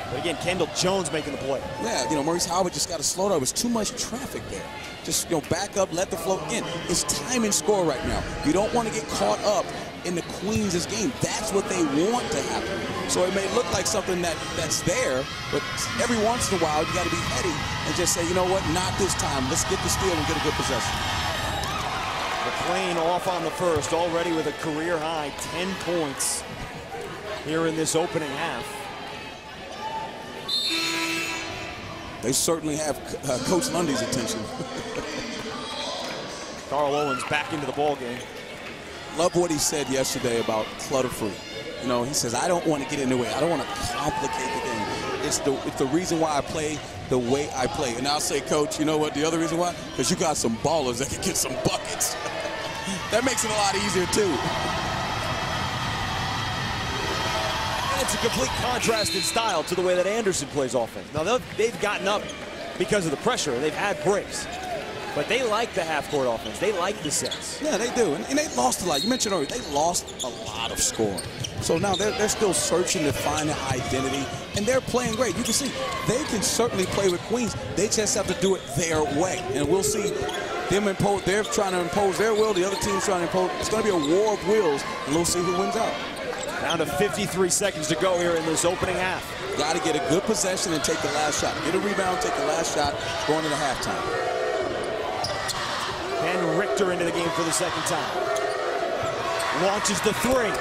But again, Kendall Jones making the play. Yeah, Maurice Howard just got to slow down. There was too much traffic there. Just, back up, let the flow in. It's time and score right now. You don't want to get caught up in the Queens' game. That's what they want to happen. So it may look like something that's there, but every once in a while you got to be heady and just say, you know what, not this time. Let's get the steal and get a good possession. McClain off on the first, already with a career high 10 points here in this opening half. They certainly have Coach Lundy's attention. Carl Owens back into the ball game. Love what he said yesterday about clutter-free. He says, I don't want to get in the way. I don't want to complicate the game. It's the reason why I play the way I play. And I'll say, Coach, you know what? The other reason why? Because you got some ballers that can get some buckets. That makes it a lot easier, too. And it's a complete contrast in style to the way that Anderson plays offense. Now, they've gotten up because of the pressure. They've had breaks. But they like the half-court offense. They like the sets. Yeah, they do. And they lost a lot. You mentioned earlier, they lost a lot of scoring. So now they're still searching to find an identity, and they're playing great. You can see they can certainly play with Queens. They just have to do it their way. And we'll see them impose. They're trying to impose their will. The other team's trying to impose. It's going to be a war of wills, and we'll see who wins out. Down to 53 seconds to go here in this opening half. Got to get a good possession and take the last shot. Get a rebound, take the last shot, going into halftime. And Richter into the game for the second time. Launches the three.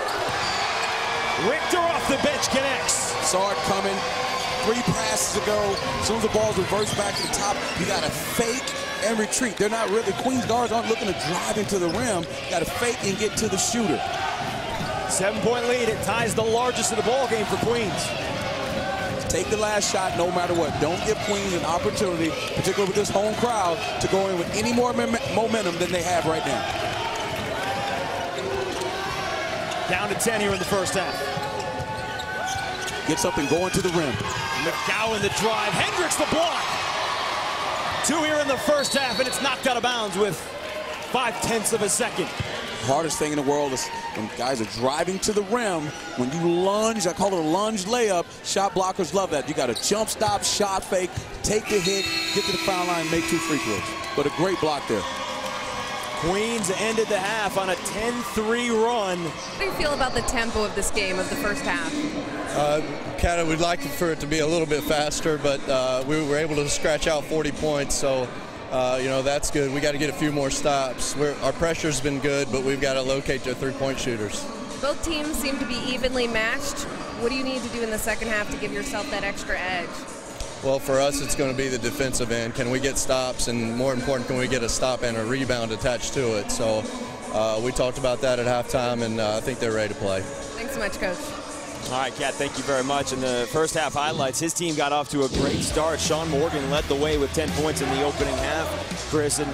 Richter off the bench connects. Saw it coming. 3 passes ago. As soon as the ball's reversed back to the top, you got to fake and retreat. They're not really, Queens guards aren't looking to drive into the rim. You got to fake and get to the shooter. 7-point lead. It ties the largest of the ball game for Queens. Take the last shot no matter what. Don't give Queens an opportunity, particularly with this home crowd, to go in with any more momentum than they have right now. Down to 10 here in the first half. Get something going to the rim. McGowan the drive. Hendricks the block. 2 here in the first half, and it's knocked out of bounds with 0.5 of a second. Hardest thing in the world is when guys are driving to the rim. When you lunge, I call it a lunge layup. Shot blockers love that. You got a jump stop, shot fake, take the hit, get to the foul line, make 2 free throws. But a great block there. Queens ended the half on a 10-3 run. How do you feel about the tempo of this game, of the first half? Kind of, we'd like for it to be a little bit faster, but we were able to scratch out 40 points, so that's good. We got to get a few more stops. Our pressure's been good, but we've got to locate their 3-point shooters. Both teams seem to be evenly matched. What do you need to do in the second half to give yourself that extra edge? Well, for us, it's going to be the defensive end. Can we get stops? And more important, can we get a stop and a rebound attached to it? So We talked about that at halftime, and I think they're ready to play. Thanks so much, Coach. All right, Kat, thank you very much. In the first half highlights, his team got off to a great start. Sean Morgan led the way with 10 points in the opening half, Chris, in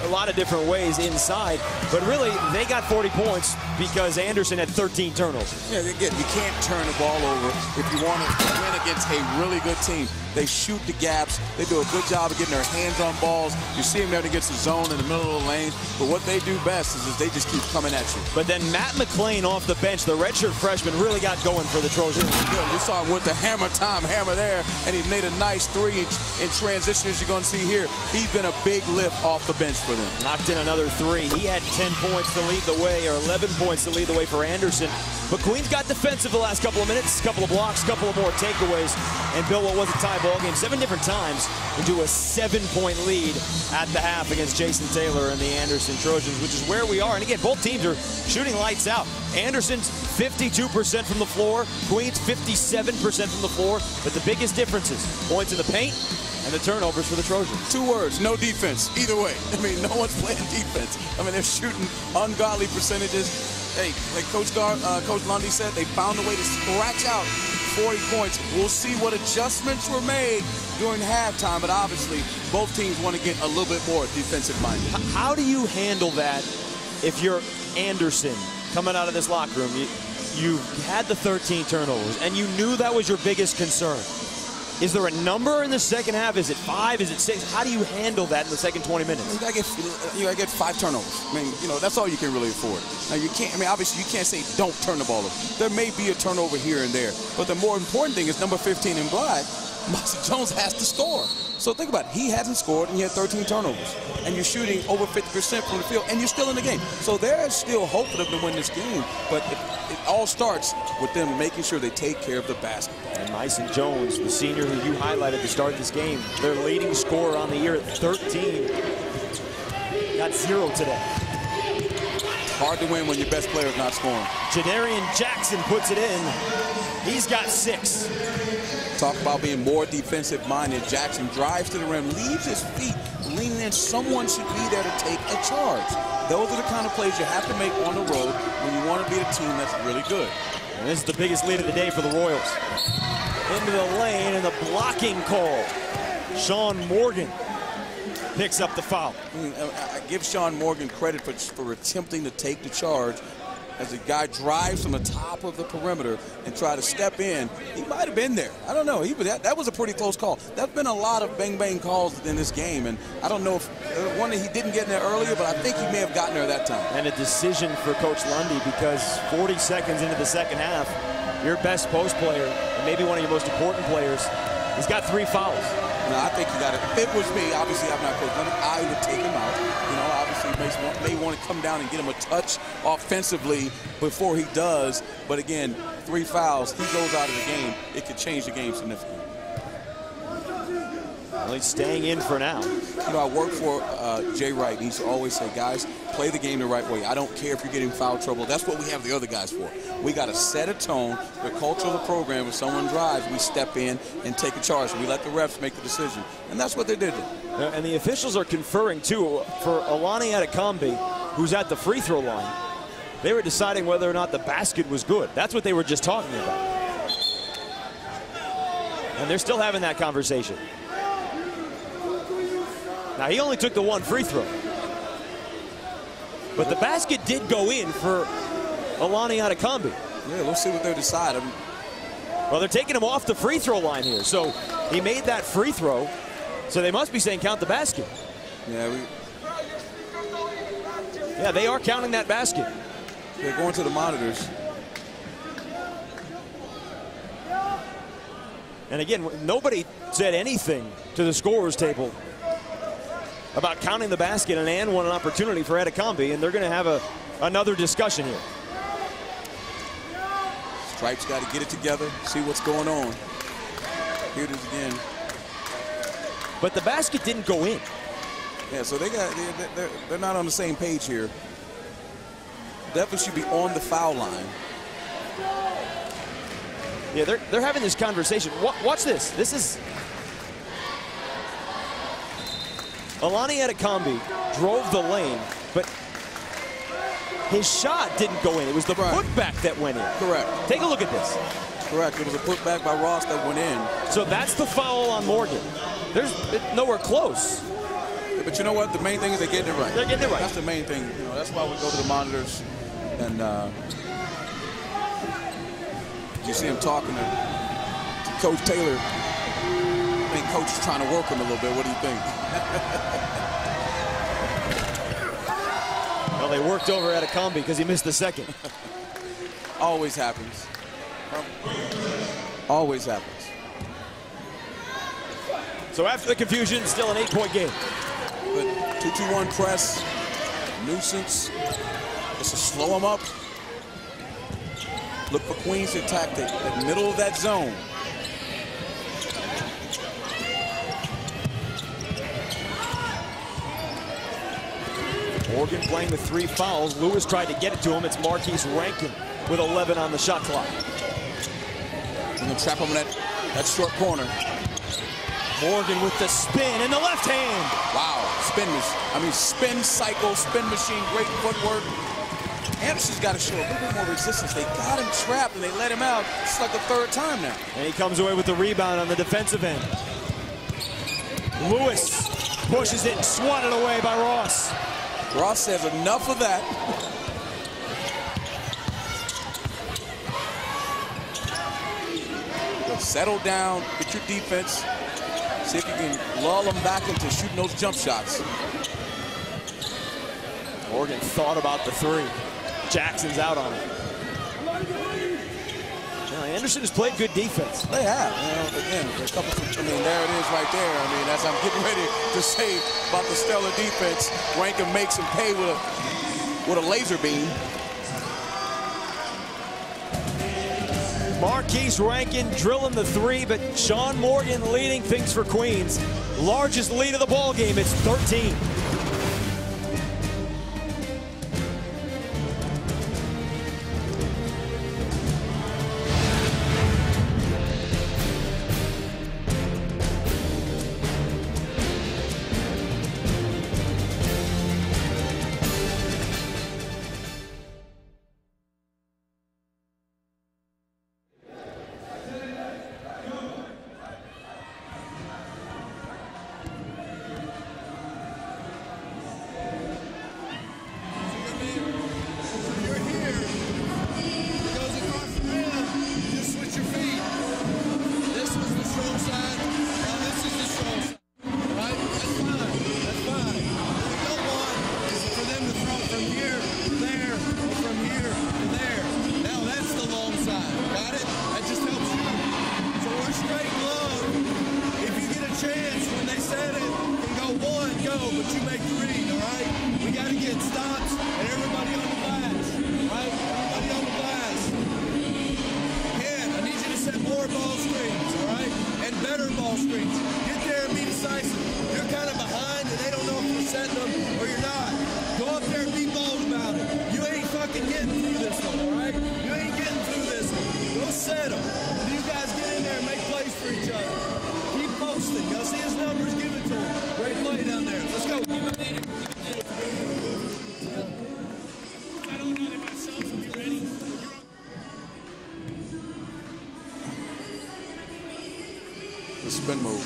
a lot of different ways inside. But really, they got 40 points because Anderson had 13 turnovers. Yeah, again, you can't turn the ball over if you want to win against a really good team. They shoot the gaps. They do a good job of getting their hands on balls. You see them there against the zone in the middle of the lane. But what they do best is they just keep coming at you. But then Matt McClain off the bench, the redshirt freshman, really got going for the Trojans. You saw him with the hammer there, and he made a nice three in transition, as you're going to see here. He's been a big lift off the bench for them. Knocked in another three. He had 10 points to lead the way, or 11 points to lead the way for Anderson. But Queens got defensive the last couple of minutes, couple of blocks, couple of more takeaways, and built what was a tie ball game 7 different times into a 7-point lead at the half against Jason Taylor and the Anderson Trojans, which is where we are. And again, both teams are shooting lights out. Anderson's 52% from the floor, Queens 57% from the floor, but the biggest differences, points in the paint and the turnovers for the Trojans. 2 words, no defense, either way. I mean, no one's playing defense. I mean, they're shooting ungodly percentages. Hey, like Coach Lundy said, they found a way to scratch out 40 points. We'll see what adjustments were made during halftime, but obviously both teams want to get a little bit more defensive-minded. How do you handle that if you're Anderson coming out of this locker room? You had the 13 turnovers, and you knew that was your biggest concern. Is there a number in the second half? Is it 5? Is it 6? How do you handle that in the second 20 minutes? You gotta get 5 turnovers. I mean, that's all you can really afford. Now, you can't, I mean, obviously, you can't say don't turn the ball over. There may be a turnover here and there, but the more important thing is number 15 in black, Moxie Jones has to score. So think about it. He hasn't scored, and he had 13 turnovers. And you're shooting over 50% from the field, and you're still in the game. So there is still hope for them to win this game, but it all starts with them making sure they take care of the basketball. And Myson Jones, the senior who you highlighted to start this game, their leading scorer on the year at 13, got 0 today. Hard to win when your best player is not scoring. Jadarian Jackson puts it in. He's got 6. Talk about being more defensive-minded. Jackson drives to the rim, leaves his feet, leaning in. Someone should be there to take a charge. Those are the kind of plays you have to make on the road when you want to be a team that's really good. And this is the biggest lead of the day for the Royals. Into the lane, and the blocking call. Sean Morgan picks up the foul. I give Sean Morgan credit for attempting to take the charge. As the guy drives from the top of the perimeter and try to step in, he might have been there. I don't know. That was a pretty close call. There's been a lot of bang-bang calls in this game, and I don't know if one that he didn't get in there earlier, but I think he may have gotten there that time. And a decision for Coach Lundy, because 40 seconds into the second half, your best post player, and maybe one of your most important players, he's got 3 fouls. No, I think you got it. If it was me, obviously I'm not Coach Lundy, I would take him out. Obviously may want to come down and get him a touch offensively before he does. But again, 3 fouls, he goes out of the game. It could change the game significantly. Well, he's staying in for now. I work for Jay Wright. He used to always say, guys, play the game the right way. I don't care if you're getting foul trouble. That's what we have the other guys for. We got to set a tone. The culture of the program, if someone drives, we step in and take a charge. We let the refs make the decision. And that's what they did. And the officials are conferring, too, for Alani Adekambi, who's at the free throw line. They were deciding whether or not the basket was good. That's what they were just talking about. And they're still having that conversation. Now, he only took the 1 free throw. But the basket did go in for Alani Adekambi. Yeah, we'll see what they decide. Well, they're taking him off the free throw line here. So he made that free throw. So they must be saying count the basket. Yeah, they are counting that basket. They're going to the monitors. And again, nobody said anything to the scorer's table about counting the basket, and Ann won an opportunity for Adekambi, and they're going to have another discussion here. Stripes got to get it together, see what's going on. Here it is again. But the basket didn't go in. Yeah, so they're not on the same page here. Definitely should be on the foul line. Yeah, they're having this conversation. Watch this. This is Alani Adekambi drove the lane, but His shot didn't go in. It was the putback that went in. Correct. Take a look at this. Correct. It was a putback by Ross that went in. So that's the foul on Morgan. There's nowhere close. Yeah, but you know what? The main thing is they're getting it right. They're getting it right. That's the main thing. You know, that's why we go to the monitors. And you see him talking to Coach Taylor. I think Coach is trying to work him a little bit. What do you think? Well, they worked over at Akambi because he missed the second. Always happens. Always happens. So after the confusion, still an 8-point game. But 2-2-1 press, nuisance, just to slow him up. Look for Queens to attack the middle of that zone. Morgan playing with 3 fouls. Lewis tried to get it to him. It's Marquise Rankin with 11 on the shot clock. We're going to trap him in that short corner. Morgan with the spin in the left hand. Wow, spin cycle, spin machine, great footwork. Anderson's got to show a little bit more resistance. They got him trapped and they let him out. It's like the 3rd time now. And he comes away with the rebound on the defensive end. Lewis pushes it and swatted away by Ross. Ross says enough of that. Settle down, get your defense. See if you can lull them back into shooting those jump shots. Morgan thought about the 3. Jackson's out on it. Now, Anderson has played good defense. They have. You know, again, a couple. I mean, there it is right there. I mean, as I'm getting ready to say about the stellar defense, Rankin makes him pay with a laser beam. Marquise Rankin drilling the 3, but Sean Morgan leading things for Queens. Largest lead of the ball game. It's 13. The spin move.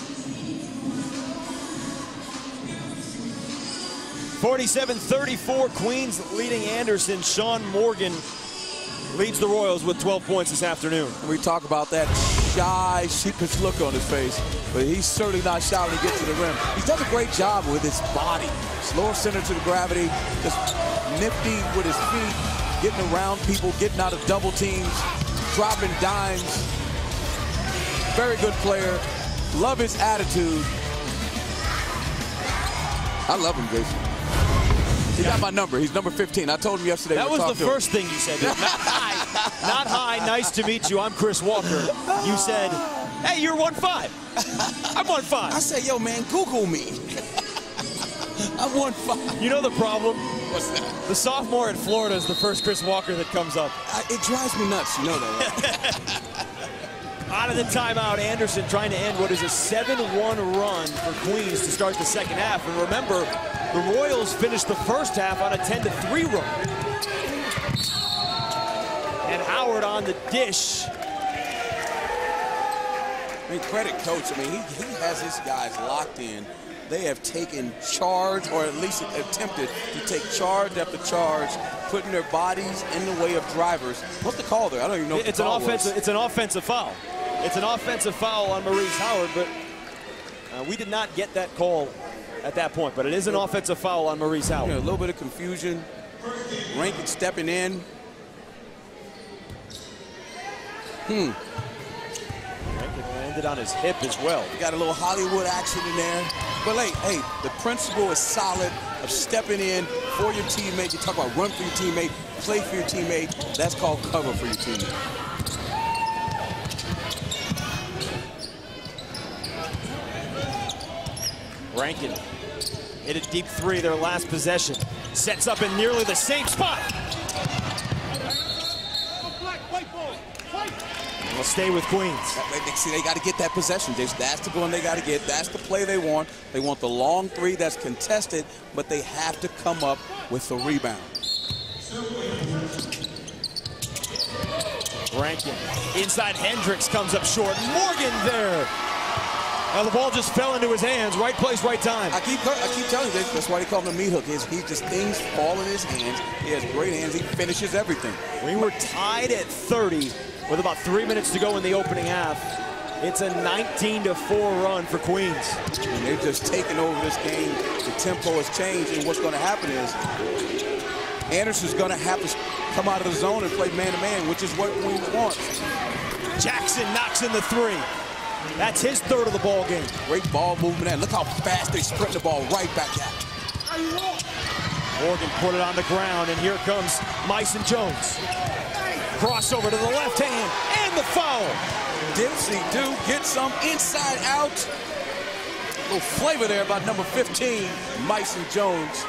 47-34, Queens leading Anderson. Sean Morgan leads the Royals with 12 points this afternoon. We talk about that shy, sheepish look on his face, but he's certainly not shy when he gets to the rim. He's done a great job with his body. Slower center to the gravity, just nifty with his feet, getting around people, getting out of double teams, dropping dimes. Very good player. Love his attitude. I love him, Jason. He got my number. He's number 15. I told him yesterday. That was the first thing you said. Not hi. Not hi. Nice to meet you. I'm Chris Walker. You said, hey, you're 1'5". I'm 1'5". I said, yo, man, Google me. I'm 1'5". You know the problem? What's that? The sophomore at Florida is the first Chris Walker that comes up. It drives me nuts. You know that, right? Out of the timeout, Anderson trying to end what is a 7-1 run for Queens to start the second half. And remember, the Royals finished the first half on a 10-3 run. Howard on the dish. I mean, credit coach. I mean, he has his guys locked in. They have taken charge, or at least attempted to take charge after charge, putting their bodies in the way of drivers. What's the call there? I don't even know. It's an offensive. It's an offensive foul. It's an offensive foul on Maurice Howard, but we did not get that call at that point. But it is an offensive foul on Maurice Howard. A little bit of confusion. Rankin stepping in. Rankin landed on his hip as well. You got a little Hollywood action in there. But hey, the principle is solid of stepping in for your teammate. You talk about run for your teammate, play for your teammate. That's called cover for your teammate. Rankin hit a deep three their last possession. Sets up in nearly the same spot. We'll stay with Queens. See, they got to get that possession. That's the one they got to get. That's the play they want. They want the long three that's contested, but they have to come up with the rebound. Rankin inside. Hendricks comes up short. Morgan there. Now the ball just fell into his hands. Right place, right time. I keep telling you, that's why they call him the meat hook. He just, things fall in his hands. He has great hands. He finishes everything. We were tied at 30 with about 3 minutes to go in the opening half. It's a 19-4 run for Queens. And they've just taken over this game. The tempo has changed, and what's going to happen is Anderson's going to have to come out of the zone and play man-to-man, which is what Queens wants. Jackson knocks in the three. That's his third of the ball game. Great ball movement, and look how fast they sprint the ball right back at him. Morgan put it on the ground, and here comes Myson Jones. Crossover to the left hand, and the foul. Dempsey do get some inside out. A little flavor there about number 15, Myson Jones.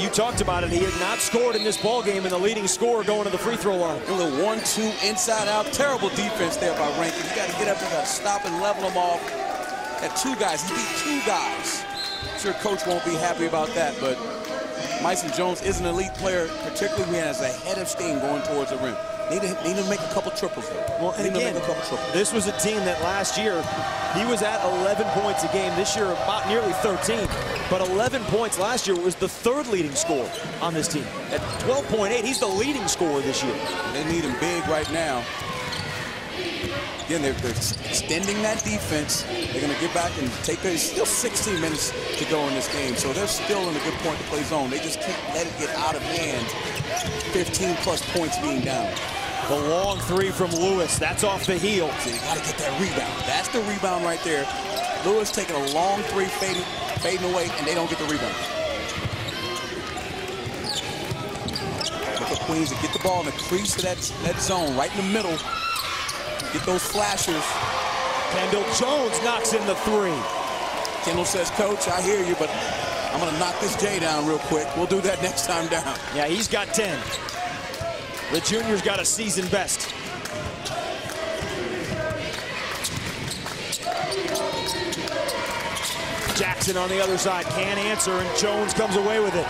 You talked about it. He had not scored in this ball game, and the leading scorer going to the free throw line. A little 1-2 inside out. Terrible defense there by Rankin. You got to get up there, got to stop and level them off. Got two guys. He beat two guys. I'm sure coach won't be happy about that, but Myson Jones is an elite player, particularly when he has a head of steam going towards the rim. Need to make a couple triples there. Well, and again, this was a team that last year, he was at 11 points a game. This year, about nearly 13. But 11 points last year was the third leading scorer on this team. At 12.8, he's the leading scorer this year. They need him big right now. Again, they're extending that defense. They're going to get back and take their, still 16 minutes to go in this game, so they're still in a good point to play zone. They just can't let it get out of hand. 15-plus points being down. The long three from Lewis. That's off the heel. So you got to get that rebound. That's the rebound right there. Lewis taking a long three, fading away, and they don't get the rebound. Look at Queens to get the ball in the crease of that zone, right in the middle. Get those flashers. Kendall Jones knocks in the three. Kendall says, Coach, I hear you, but I'm going to knock this J down real quick. We'll do that next time down. Yeah, he's got 10. The junior's got a season best. Jackson on the other side can't answer, and Jones comes away with it.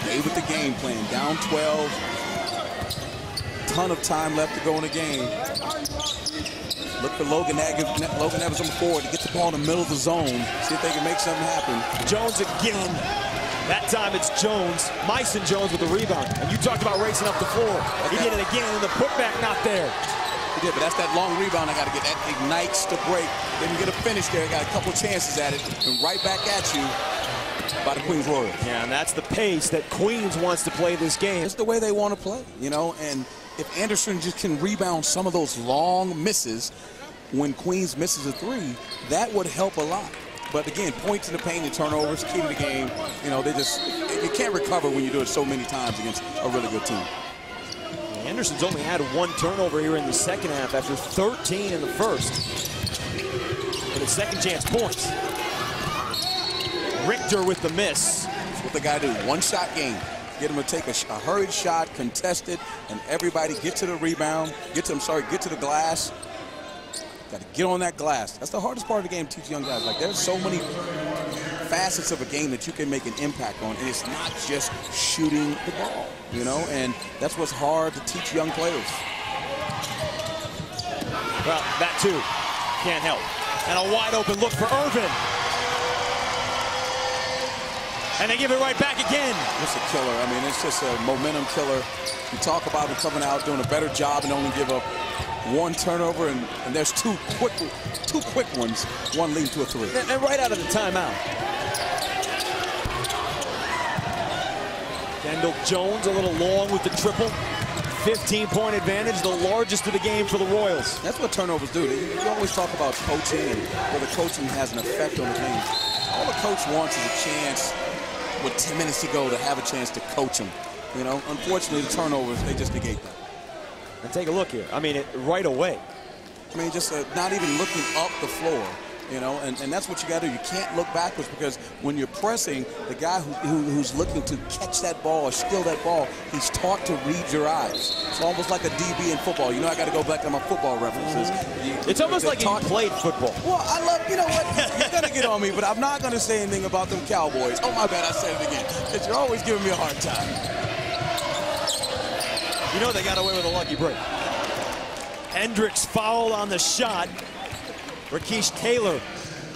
Stay with the game plan. Down 12. Ton of time left to go in the game. Look for Logan Evans on the forward to get the ball in the middle of the zone. See if they can make something happen. Jones again. That time it's Jones. Myson Jones with the rebound. And you talked about racing up the floor. He did it again, and the putback not there. He did, but that's that long rebound I got to get. That ignites the break. Didn't get a finish there. Got a couple chances at it. And right back at you by the Queens Warriors. Yeah, and that's the pace that Queens wants to play this game. It's the way they want to play, you know, and if Anderson just can rebound some of those long misses when Queens misses a three, that would help a lot. But again, points in the paint and turnovers, key to the game. You know, you can't recover when you do it so many times against a really good team. Anderson's only had one turnover here in the second half after 13 in the first. But his second chance points. Richter with the miss. That's what they got to do. One-shot game. Get him to take a hurried shot, contested, and everybody get to the rebound. Get to the glass. Got to get on that glass. That's the hardest part of the game to teach young guys. Like, there's so many facets of a game that you can make an impact on, and it's not just shooting the ball, you know, and that's what's hard to teach young players. Well, that too can't help. And a wide open look for Irvin. And they give it right back again. It's a killer. I mean, it's just a momentum killer. You talk about him coming out, doing a better job and only give up one turnover, and there's two quick ones, one leading to a three. And right out of the timeout. Kendall Jones a little long with the triple. 15-point advantage, the largest of the game for the Royals. That's what turnovers do. You always talk about coaching and whether coaching has an effect on the game. All the coach wants is a chance with 10 minutes to go to have a chance to coach them. You know, unfortunately, the turnovers, they just negate that. And take a look here. I mean, right away. I mean, just not even looking up the floor, you know, and that's what you got to do. You can't look backwards, because when you're pressing, the guy who's looking to catch that ball or steal that ball, he's taught to read your eyes. It's almost like a DB in football. You know, I got to go back to my football references. It's almost like you played football. Well, I love, you know what, you're going to get on me, but I'm not going to say anything about them Cowboys. Oh, my bad, I said it again. Because you're always giving me a hard time. You know they got away with a lucky break. Hendricks fouled on the shot. Rakesh Taylor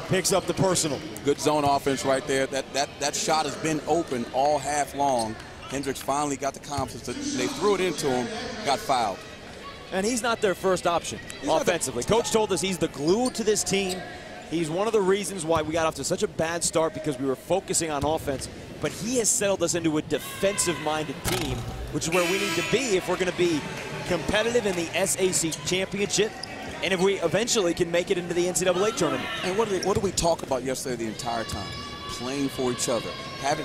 picks up the personal. Good zone offense right there. That shot has been open all half long. Hendricks finally got the confidence. They threw it into him, got fouled. And he's not their first option offensively. Coach told us he's the glue to this team. He's one of the reasons why we got off to such a bad start, because we were focusing on offense. But he has settled us into a defensive-minded team, which is where we need to be if we're going to be competitive in the SAC championship, and if we eventually can make it into the NCAA tournament. And what did we talk about yesterday the entire time? Playing for each other,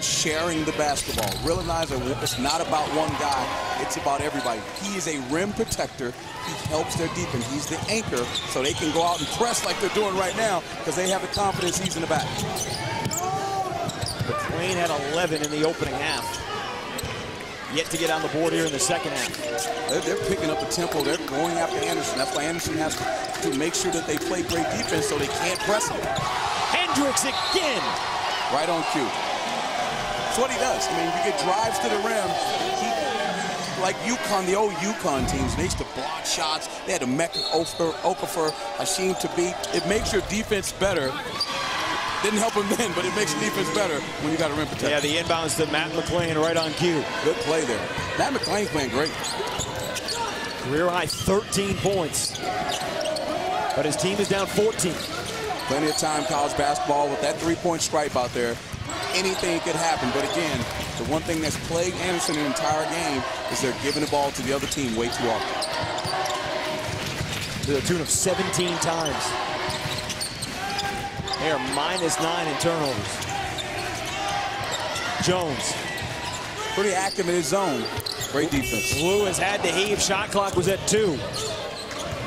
sharing the basketball, realizing it's not about one guy, it's about everybody. He is a rim protector. He helps their defense. He's the anchor, so they can go out and press like they're doing right now, because they have the confidence he's in the back. McClain had 11 in the opening half. Yet to get on the board here in the second half. They're picking up the tempo. They're going after Anderson. That's why Anderson has to make sure that they play great defense so they can't press him. Hendricks again. Right on cue. That's what he does. I mean, you get drives to the rim. Like UConn, the old UConn teams, they used to block shots. They had to Mecca, Okafor, Hashim Thabit. It makes your defense better. Didn't help him then, but it makes defense better when you got a rim protector. Yeah, the inbounds to Matt McClain right on cue. Good play there. Matt McClain's playing great. Career high 13 points. But his team is down 14. Plenty of time, college basketball, with that three-point stripe out there. Anything could happen. But again, the one thing that's plagued Anderson the entire game is they're giving the ball to the other team way too often. To the tune of 17 times. They are -9 in turnovers. Jones. Pretty active in his zone. Great defense. Blue has had to heave. Shot clock was at 2.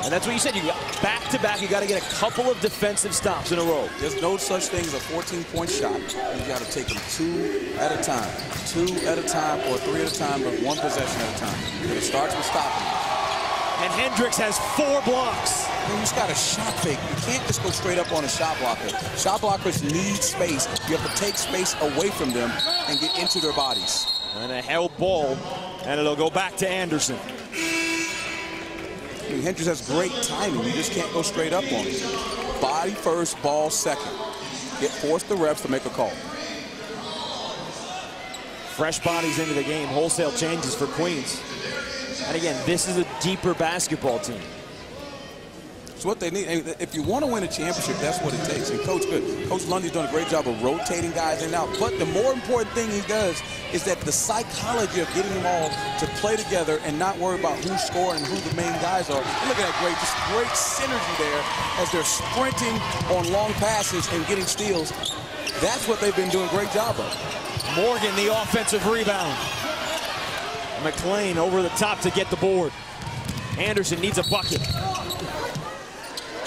And that's what you said. You got back-to-back. You got to get a couple of defensive stops in a row. There's no such thing as a 14-point shot. You got to take them 2 at a time. 2 at a time, or 3 at a time, but 1 possession at a time. But it starts with stopping. And Hendricks has 4 blocks. You just got a shot fake. You can't just go straight up on a shot blocker. Shot blockers need space. You have to take space away from them and get into their bodies. And a held ball, and it'll go back to Anderson. I mean, Hendricks has great timing. You just can't go straight up on him. Body first, ball second. Force the refs to make a call. Fresh bodies into the game. Wholesale changes for Queens. And again, this is a deeper basketball team. It's what they need. If you want to win a championship, that's what it takes. And Coach Lundy's done a great job of rotating guys in and out. But the more important thing he does is that the psychology of getting them all to play together and not worry about who's scoring and who the main guys are. Look at that great synergy there as they're sprinting on long passes and getting steals. That's what they've been doing a great job of. Morgan, the offensive rebound. McClain over the top to get the board. Anderson needs a bucket.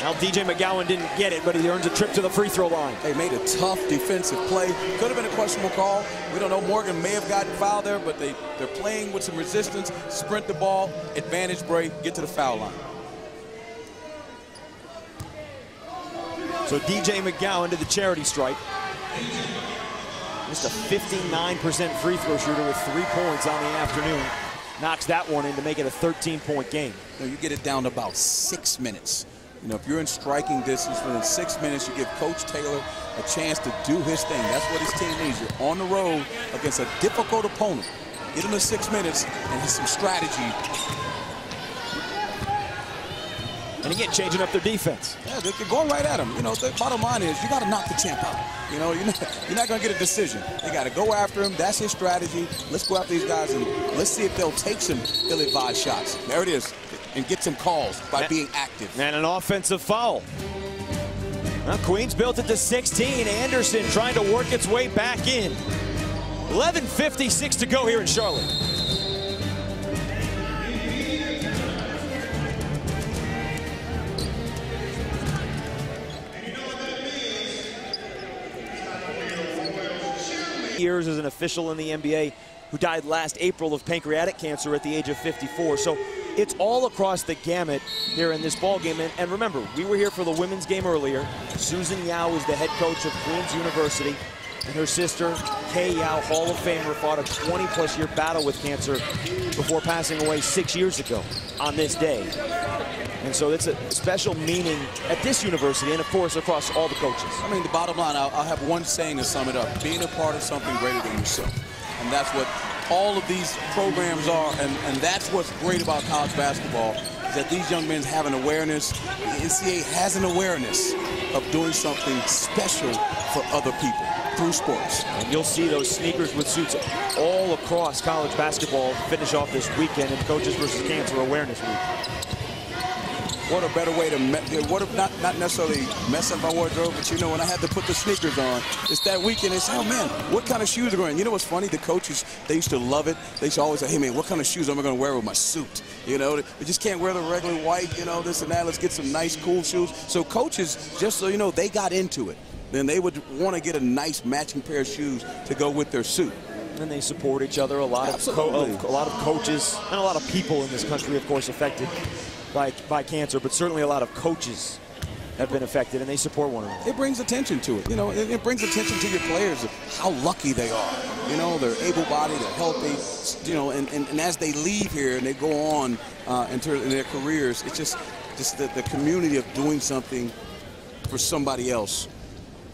Now DJ McGowan didn't get it, but he earns a trip to the free throw line. They made a tough defensive play. Could have been a questionable call. We don't know. Morgan may have gotten fouled there, but they're playing with some resistance. Sprint the ball, advantage break, get to the foul line. So DJ McGowan to the charity stripe. Just a 59% free throw shooter with 3 points on the afternoon. Knocks that one in to make it a 13-point game. You get it down to about 6 minutes. You know, if you're in striking distance within 6 minutes, you give Coach Taylor a chance to do his thing. That's what his team needs. You're on the road against a difficult opponent. Get him to 6 minutes and some strategy. And again, changing up their defense. Yeah, they're going right at him. You know, the bottom line is you got to knock the champ out. You know, you're not going to get a decision. You got to go after him. That's his strategy. Let's go after these guys and let's see if they'll take some ill-advised shots. There it is. And get some calls by being active. And an offensive foul. Well, Queens built it to 16. Anderson trying to work its way back in. 11:56 to go here in Charlotte. Years as an official in the NBA who died last April of pancreatic cancer at the age of 54. So it's all across the gamut here in this ball game. And remember, we were here for the women's game earlier. Susan Yao is the head coach of Queens University, and her sister, Kay Yao, Hall of Famer, fought a 20-plus-year battle with cancer before passing away 6 years ago on this day. And so it's a special meaning at this university and, of course, across all the coaches. I mean, the bottom line, I'll have one saying to sum it up. Being a part of something greater than yourself. And that's what all of these programs are, and that's what's great about college basketball, is that these young men have an awareness. The NCAA has an awareness of doing something special for other people through sports. And you'll see those sneakers with suits all across college basketball finish off this weekend in Coaches versus Cancer Awareness Week. What a better way to, not necessarily mess up my wardrobe, but you know, when I had to put the sneakers on, it's that weekend, they say, oh man, what kind of shoes are going? You know what's funny? The coaches, they used to love it. They used to always say, hey man, what kind of shoes am I going to wear with my suit? You know, they just can't wear the regular white, you know, this and that. Let's get some nice, cool shoes. So coaches, just so you know, they got into it. Then they would want to get a nice matching pair of shoes to go with their suit. And they support each other. A lot of coaches and a lot of people in this country, of course, affected by cancer, but certainly a lot of coaches have been affected, and they support one another. It brings attention to it. You know, it brings attention to your players of how lucky they are. You know, they're able-bodied, they're healthy, you know, and as they leave here and they go on into their careers, it's just the community of doing something for somebody else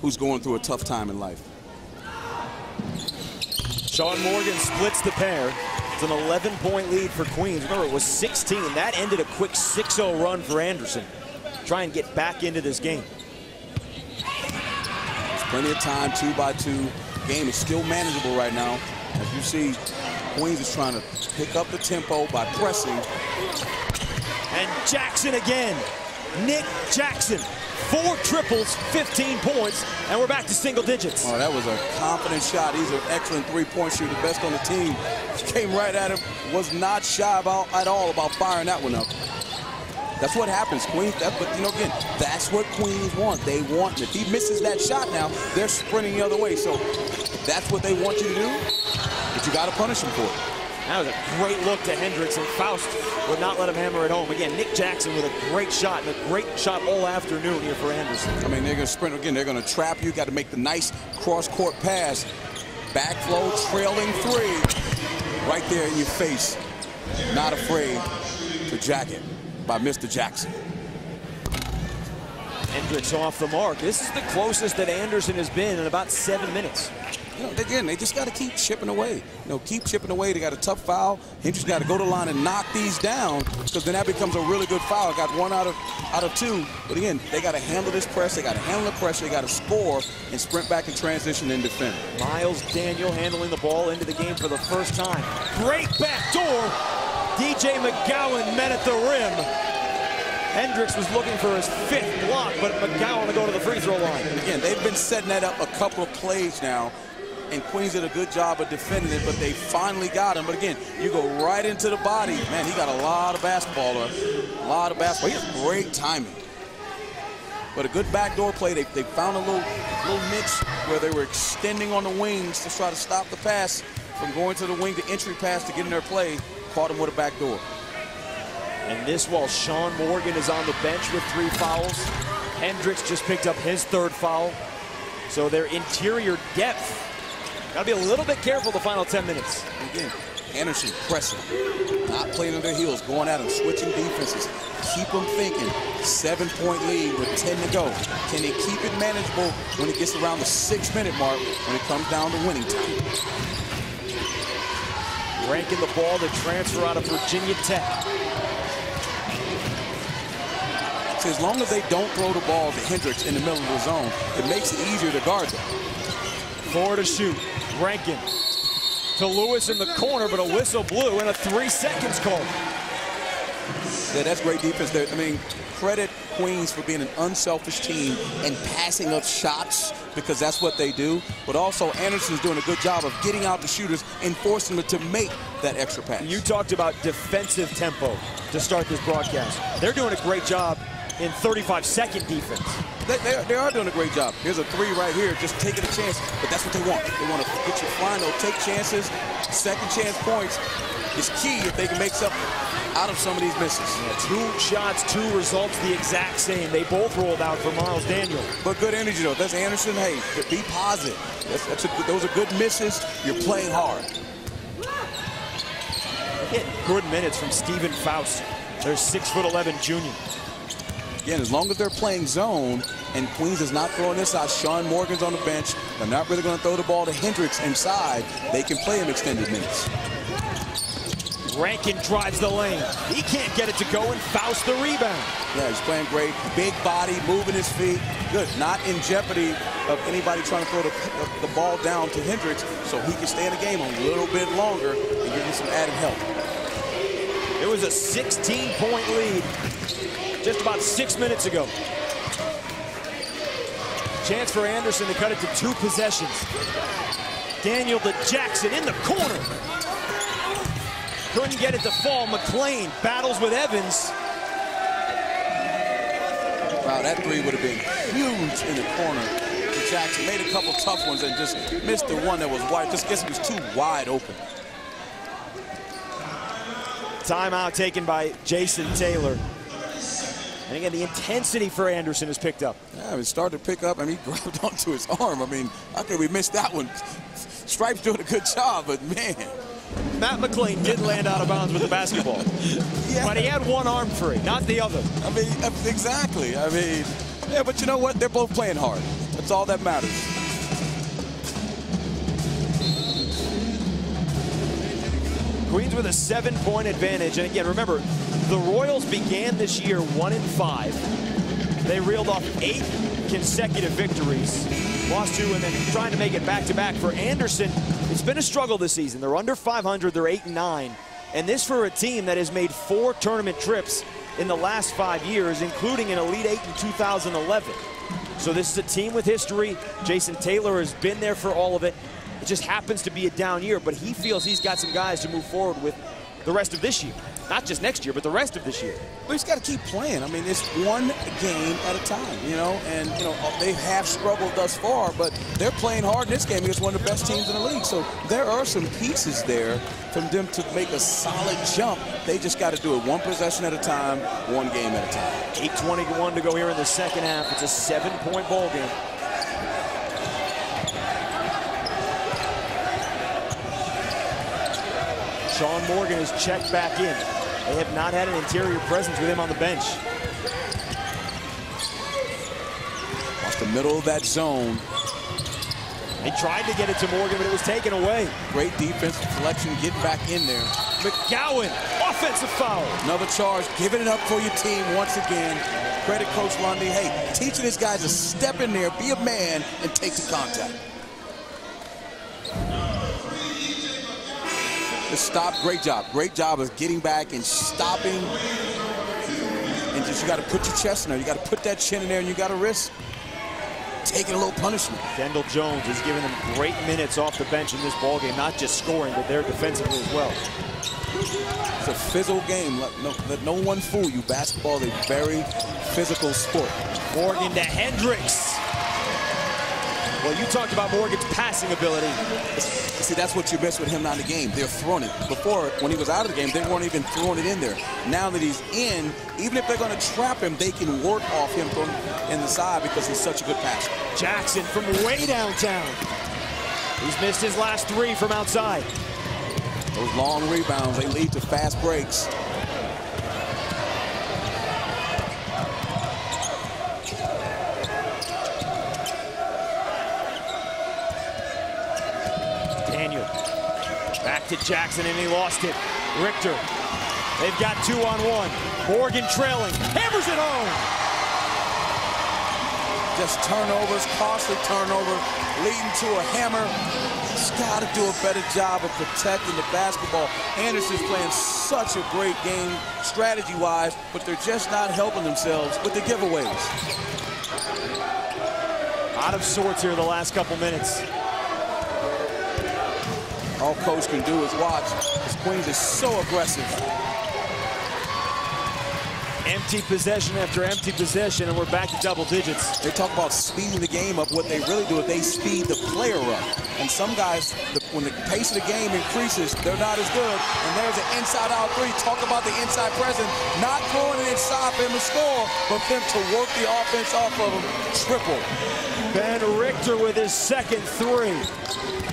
who's going through a tough time in life. Sean Morgan splits the pair. It's an 11-point lead for Queens. Remember, it was 16. That ended a quick 6-0 run for Anderson. Try and get back into this game. There's plenty of time, 2-by-2. Game is still manageable right now. As you see, Queens is trying to pick up the tempo by pressing. And Jackson again. Nick Jackson. 4 triples, 15 points, and we're back to single digits. Oh, that was a confident shot. He's an excellent three-point shooter, best on the team. Came right at him, was not shy at all about firing that one up. That's what happens, Queens. But, you know, again, that's what Queens want. They want, if he misses that shot now, they're sprinting the other way. So that's what they want you to do, but you got to punish them for it. That was a great look to Hendricks, and Faust would not let him hammer it home. Again, Nick Jackson with a great shot, and a great shot all afternoon here for Anderson. I mean, they're going to sprint again. They're going to trap you. Got to make the nice cross-court pass. Backflow, trailing three. Right there in your face. Not afraid to jack it by Mr. Jackson. Hendricks off the mark. This is the closest that Anderson has been in about 7 minutes. You know, again, they just got to keep chipping away. You know, keep chipping away. They got a tough foul. Hendricks got to go to the line and knock these down, because then that becomes a really good foul. Got 1 out of 2. But again, they got to handle this press. They got to handle the pressure. They got to score and sprint back in transition and defend. Miles Daniel handling the ball into the game for the first time. Great back door. DJ McGowan met at the rim. Hendricks was looking for his 5th block, but McGowan to go to the free throw line. And again, they've been setting that up a couple of plays now, and Queens did a good job of defending it, but they finally got him. But again, you go right into the body. Man, he got a lot of basketball. A lot of basketball. He has great timing. But a good backdoor play. They found a little niche where they were extending on the wings to try to stop the pass from going to the wing, the entry pass to get in their play. Caught him with a backdoor. And this while Sean Morgan is on the bench with 3 fouls. Hendricks just picked up his 3rd foul. So their interior depth. Got to be a little bit careful the final 10 minutes. Again, Anderson pressing, not playing on their heels, going at them, switching defenses. Keep them thinking. 7-point lead with 10 to go. Can they keep it manageable when it gets around the 6-minute mark when it comes down to winning time? Ranking the ball, the transfer out of Virginia Tech. So as long as they don't throw the ball to Hendricks in the middle of the zone, it makes it easier to guard them. 4 to shoot. Rankin to Lewis in the corner, but a whistle blew and a 3 seconds call. Yeah, that's great defense there. I mean, credit Queens for being an unselfish team and passing up shots because that's what they do. But also Anderson's doing a good job of getting out the shooters and forcing them to make that extra pass. You talked about defensive tempo to start this broadcast. They're doing a great job in 35-second defense. They are doing a great job. Here's a 3 right here, just taking a chance, but that's what they want. They want to get you flying. They'll take chances. Second chance points is key if they can make something out of some of these misses. Yeah, 2 shots, 2 results the exact same. They both rolled out for Miles Daniel. But good energy, though. That's Anderson. Hey, be positive. Those are good misses. You're playing hard. Getting good minutes from Stephen Faust. Their 6'11" junior. Again, as long as they're playing zone and Queens is not throwing this out, Sean Morgan's on the bench. They're not really going to throw the ball to Hendricks inside. They can play him extended minutes. Rankin drives the lane. He can't get it to go, and Faust the rebound. Yeah, he's playing great. Big body, moving his feet. Good. Not in jeopardy of anybody trying to throw the ball down to Hendricks, so he can stay in the game a little bit longer and give him some added help. It was a 16-point lead just about 6 minutes ago. Chance for Anderson to cut it to 2 possessions. Daniel to Jackson in the corner. Couldn't get it to fall. McClain battles with Evans. Wow, that 3 would have been huge in the corner. Jackson made a couple tough ones and just missed the one that was wide. Just guess it was too wide open. Timeout taken by Jason Taylor. And again, the intensity for Anderson is picked up. Yeah, it started to pick up. I mean, he grabbed onto his arm. I mean, how could we miss that one? Stripes doing a good job, but man. Matt McClain did land out of bounds with the basketball. Yeah. But he had one arm free, not the other. I mean, exactly. I mean, yeah, but you know what? They're both playing hard. That's all that matters. Queens with a 7-point advantage. And again, remember, the Royals began this year 1-5. They reeled off 8 consecutive victories. Lost 2 and then trying to make it back-to-back. For Anderson, it's been a struggle this season. They're under 500, they're 8-9. And this for a team that has made 4 tournament trips in the last 5 years, including an Elite 8 in 2011. So this is a team with history. Jason Taylor has been there for all of it. It just happens to be a down year, but he feels he's got some guys to move forward with the rest of this year. Not just next year, but the rest of this year. But he's got to keep playing. I mean, it's one game at a time, you know, and, you know, they have struggled thus far, but they're playing hard in this game against one of the best teams in the league. So there are some pieces there from them to make a solid jump. They just got to do it 1 possession at a time, 1 game at a time. 8:21 to go here in the second half. It's a 7-point ball game. Sean Morgan is checked back in. They have not had an interior presence with him on the bench. Watch the middle of that zone. They tried to get it to Morgan, but it was taken away. Great defensive selection, getting back in there. McGowan, offensive foul. Another charge, giving it up for your team once again. Credit Coach Lundy. Hey, teaching these guys to step in there, be a man, and take the contact. Just stop, great job. Great job of getting back and stopping. And just, you got to put your chest in there. You got to put that chin in there, and you got to risk taking a little punishment. Kendall Jones is giving them great minutes off the bench in this ballgame, not just scoring, but there defensively as well. It's a physical game. Let no one fool you. Basketball is a very physical sport. Morgan to Hendricks. Well, you talked about Morgan's passing ability. See, that's what you miss with him not in the game. They're throwing it. Before, when he was out of the game, they weren't even throwing it in there. Now that he's in, even if they're going to trap him, they can work off him from in the side because he's such a good passer. Jackson from way downtown. He's missed his last 3 from outside. Those long rebounds, they lead to fast breaks. Daniel back to Jackson, and he lost it. Richter, they've got 2-on-1. Morgan trailing, hammers it home. Just turnovers, costly turnover, leading to a hammer. He's got to do a better job of protecting the basketball. Anderson's playing such a great game strategy-wise, but they're just not helping themselves with the giveaways. Out of sorts here the last couple minutes. All coach can do is watch, because Queens is so aggressive. Empty possession after empty possession, and we're back to double digits. They talk about speeding the game up. What they really do is they speed the player up. And some guys, when the pace of the game increases, they're not as good. And there's an inside-out 3. Talk about the inside presence. Not throwing it inside for him to score, but them to work the offense off of him. Triple. Ben Richter with his second 3.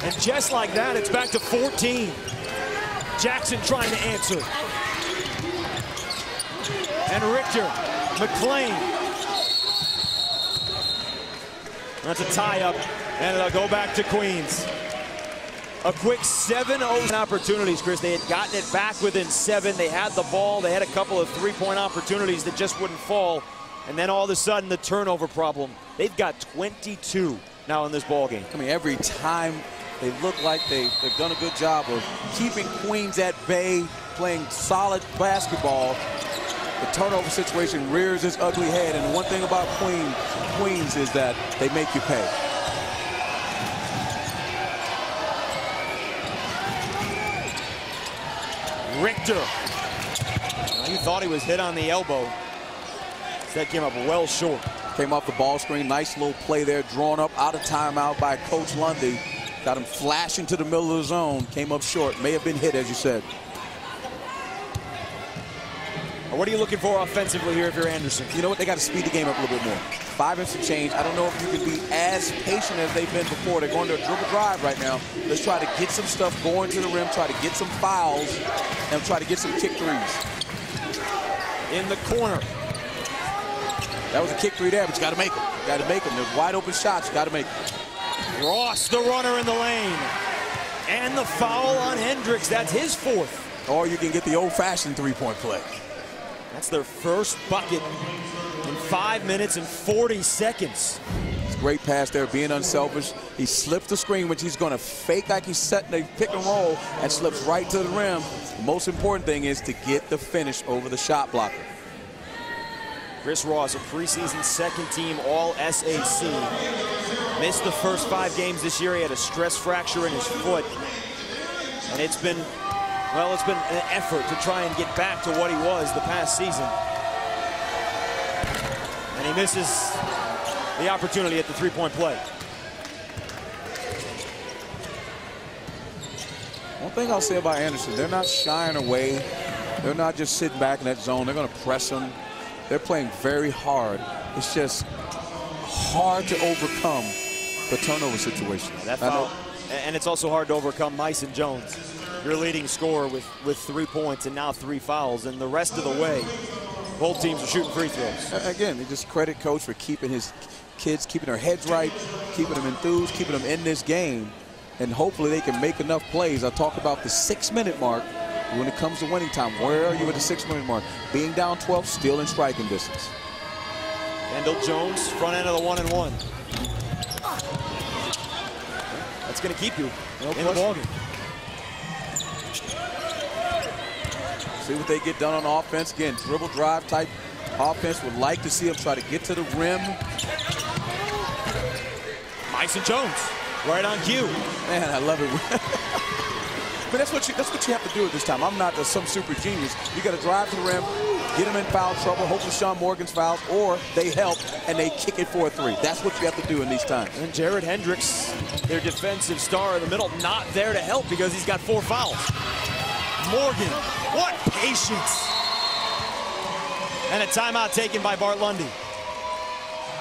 And just like that, it's back to 14. Jackson trying to answer. And Richter, McClain. That's a tie-up, and it'll go back to Queens. A quick 7-0 opportunities, Chris. They had gotten it back within 7. They had the ball. They had a couple of 3-point opportunities that just wouldn't fall. And then all of a sudden, the turnover problem. They've got 22 now in this ball game. I mean, every time they look like they've done a good job of keeping Queens at bay, playing solid basketball. The turnover situation rears its ugly head, and one thing about Queens is that they make you pay. Richter. He thought he was hit on the elbow. That came up well short. Came off the ball screen. Nice little play there, drawn up out of timeout by Coach Lundy. Got him flashing to the middle of the zone. Came up short. May have been hit, as you said. What are you looking for offensively here if you're Anderson? You know what? They got to speed the game up a little bit more. 5 minutes to change. I don't know if you can be as patient as they've been before. They're going to a dribble drive right now. Let's try to get some stuff going to the rim, try to get some fouls, and try to get some kick 3s. In the corner. That was a kick 3 there, but you got to make them. You got to make them. There's wide open shots. You got to make them. Ross, the runner in the lane. And the foul on Hendricks. That's his 4th. Or you can get the old-fashioned 3-point play. That's their first bucket in 5 minutes and 40 seconds. It's a great pass there, being unselfish. He slips the screen, which he's going to fake like he's setting a pick and roll, and slips right to the rim. The most important thing is to get the finish over the shot blocker. Chris Ross, a preseason second-team All-SAC. Missed the first 5 games this year. He had a stress fracture in his foot. And it's been, well, it's been an effort to try and get back to what he was the past season. And he misses the opportunity at the 3-point play. One thing I'll say about Anderson, they're not shying away. They're not just sitting back in that zone. They're going to press him. They're playing very hard. It's just hard to overcome the turnover situation. That foul, and it's also hard to overcome Myson Jones, your leading scorer with 3 points and now 3 fouls. And the rest of the way, both teams are shooting free throws. Again, they just credit Coach for keeping his kids, keeping their heads right, keeping them enthused, keeping them in this game. And hopefully they can make enough plays. I talk about the 6-minute mark. When it comes to winning time, where are you at the 6-minute mark? Being down 12, still in striking distance. Kendall Jones, front end of the 1-and-1. That's going to keep you in the ballgame. See what they get done on offense. Again, dribble drive type offense. Would like to see them try to get to the rim. Myson Jones, right on cue. Man, I love it. But that's what you have to do at this time. I'm not some super genius. You got to drive to the rim, get them in foul trouble, hopefully Sean Morgan's fouls, or they help and they kick it for a three. That's what you have to do in these times. And Jared Hendricks, their defensive star in the middle, not there to help because he's got 4 fouls. Morgan, what patience. And a timeout taken by Bart Lundy.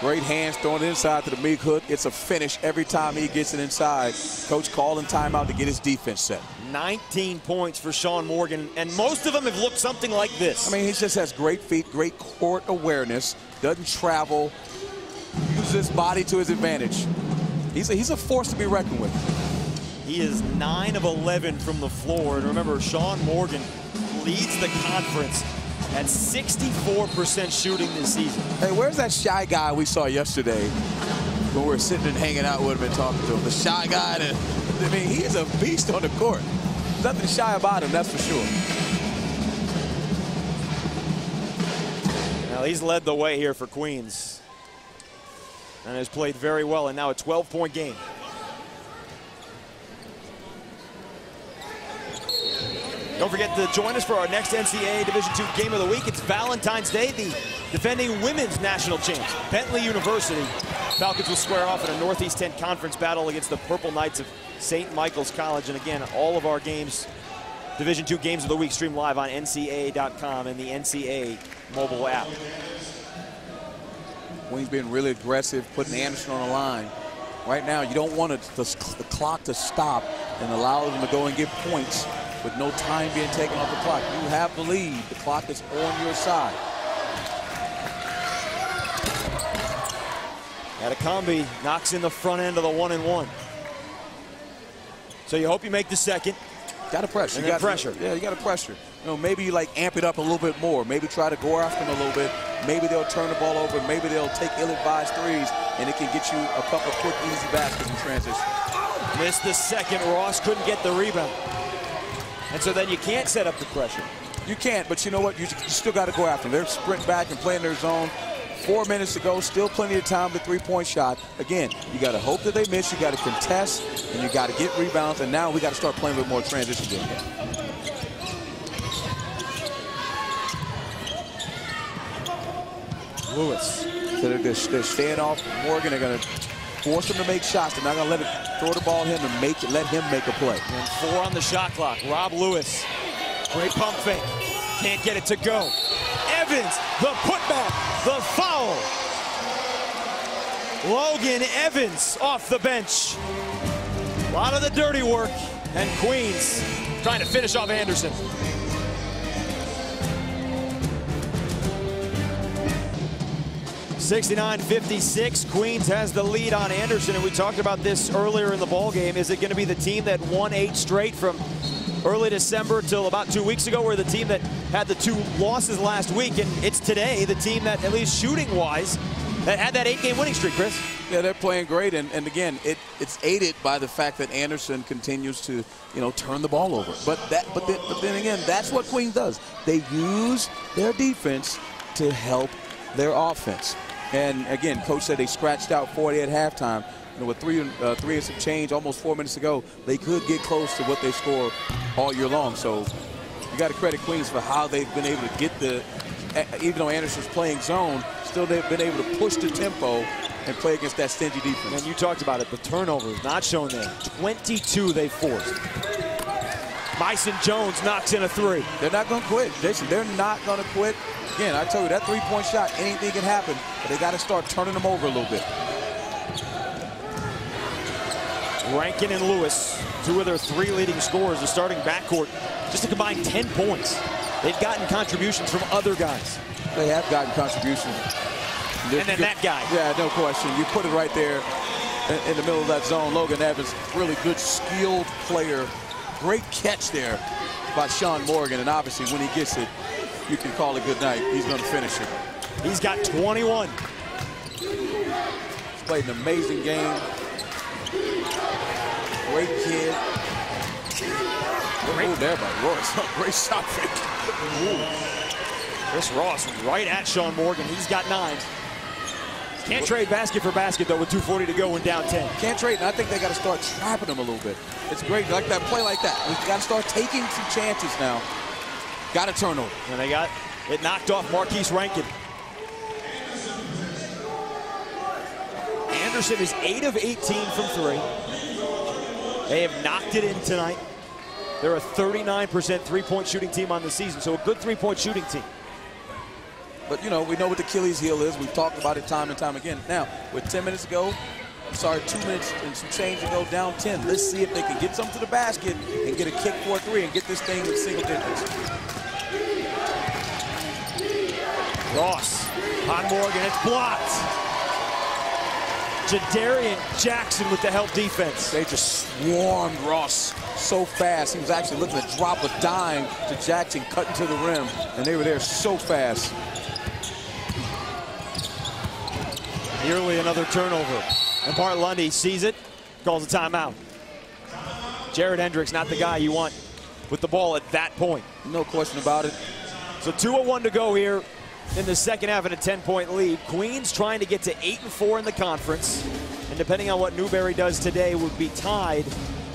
Great hands throwing it inside to the Meek hook. It's a finish every time he gets it inside. Coach calling timeout to get his defense set. 19 points for Sean Morgan, and most of them have looked something like this. I mean, he just has great feet, great court awareness, doesn't travel, uses his body to his advantage. He's a force to be reckoned with. He is 9 of 11 from the floor, and remember, Sean Morgan leads the conference at 64% shooting this season. Hey, where's that shy guy we saw yesterday when we were sitting and hanging out with him and talking to him? The shy guy that, I mean, he is a beast on the court. Nothing shy about him, that's for sure. Now, he's led the way here for Queens and has played very well, and now a 12-point game. Don't forget to join us for our next NCAA Division II Game of the Week. It's Valentine's Day, the defending women's national champs, Bentley University. Falcons will square off in a Northeast 10 conference battle against the Purple Knights of St. Michael's College. And again, all of our games, Division II Games of the Week, stream live on NCAA.com and the NCAA mobile app. Queens being really aggressive, putting Anderson on the line. Right now, you don't want the clock to stop and allow them to go and get points with no time being taken off the clock. You have the lead. The clock is on your side. Adekombi knocks in the front end of the 1-and-1. So you hope you make the second. Got to pressure. You got pressure. Yeah, you got to pressure. You know, maybe you like amp it up a little bit more. Maybe try to go after them a little bit. Maybe they'll turn the ball over. Maybe they'll take ill-advised threes, and it can get you a couple of quick, easy baskets in transition. Missed the second. Ross couldn't get the rebound. And so then you can't set up the pressure. You can't, but you know what? You still got to go after them. They're sprint back and playing their zone. 4 minutes to go, still plenty of time for the three-point shot. Again, you got to hope that they miss. You got to contest, and you got to get rebounds. And now we got to start playing with more transition game. Lewis. So they're staying off Morgan. They're going to force him to make shots. They're not going to let it throw the ball at him and let him make a play. And 4 on the shot clock. Rob Lewis. Great pump fake. Can't get it to go. Evans, the putback, the foul. Logan Evans off the bench. A lot of the dirty work, and Queens trying to finish off Anderson. (69-56). Queens has the lead on Anderson, and we talked about this earlier in the ball game. Is it going to be the team that won 8 straight from early December till about 2 weeks ago, or the team that had the 2 losses last week? And it's today the team that, at least shooting-wise, that had that 8-game winning streak, Chris. Yeah, they're playing great, and again, it's aided by the fact that Anderson continues to, turn the ball over. But then again, that's what Queens does. They use their defense to help their offense. And again, coach said they scratched out 40 at halftime. With 3 and some change, almost 4 minutes to go, they could get close to what they scored all year long. So you got to credit Queens for how they've been able to get even though Anderson's playing zone, still they've been able to push the tempo and play against that stingy defense. And you talked about it, the turnovers not shown there. 22 they forced. Myson Jones knocks in a 3. They're not going to quit, Jason. They're not going to quit. Again, I told you, that three-point shot, anything can happen, but they got to start turning them over a little bit. Rankin and Lewis, 2 of their 3 leading scorers, the starting backcourt, just a combined 10 points. They've gotten contributions from other guys. They have gotten contributions. And then that guy. Yeah, no question. You put it right there in the middle of that zone. Logan Evans, really good, skilled player. Great catch there by Sean Morgan. And obviously, when he gets it, you can call it good night. He's going to finish it. He's got 21. He's played an amazing game. Great kid. Great move there by Ross. Great shot fake. Chris Ross right at Sean Morgan. He's got 9. Can't trade basket for basket, though, with 2:40 to go and down 10. Can't trade, and I think they got to start trapping him a little bit. It's great, play like that. We got to start taking some chances now. Got a turnover. And they got It knocked off Marquise Rankin. Anderson is 8 of 18 from 3. They have knocked it in tonight. They're a 39% three-point shooting team on the season, so a good three-point shooting team. But, you know, we know what the Achilles heel is. We've talked about it time and time again. Now, with 10 minutes to go, 2 minutes and some change to go, down 10. Let's see if they can get something to the basket and get a kick for a 3 and get this thing in single digits. Ross on Morgan, it's blocked. Jadarian Jackson with the help defense. They just swarmed Ross so fast. He was actually looking to drop a dime to Jackson, cutting to the rim, and they were there so fast. Nearly another turnover. And Bart Lundy sees it, calls a timeout. Jared Hendricks, not the guy you want with the ball at that point. No question about it. So 2:01 to go here in the second half and a 10-point lead. Queens trying to get to 8-4 in the conference. And depending on what Newberry does today, would be tied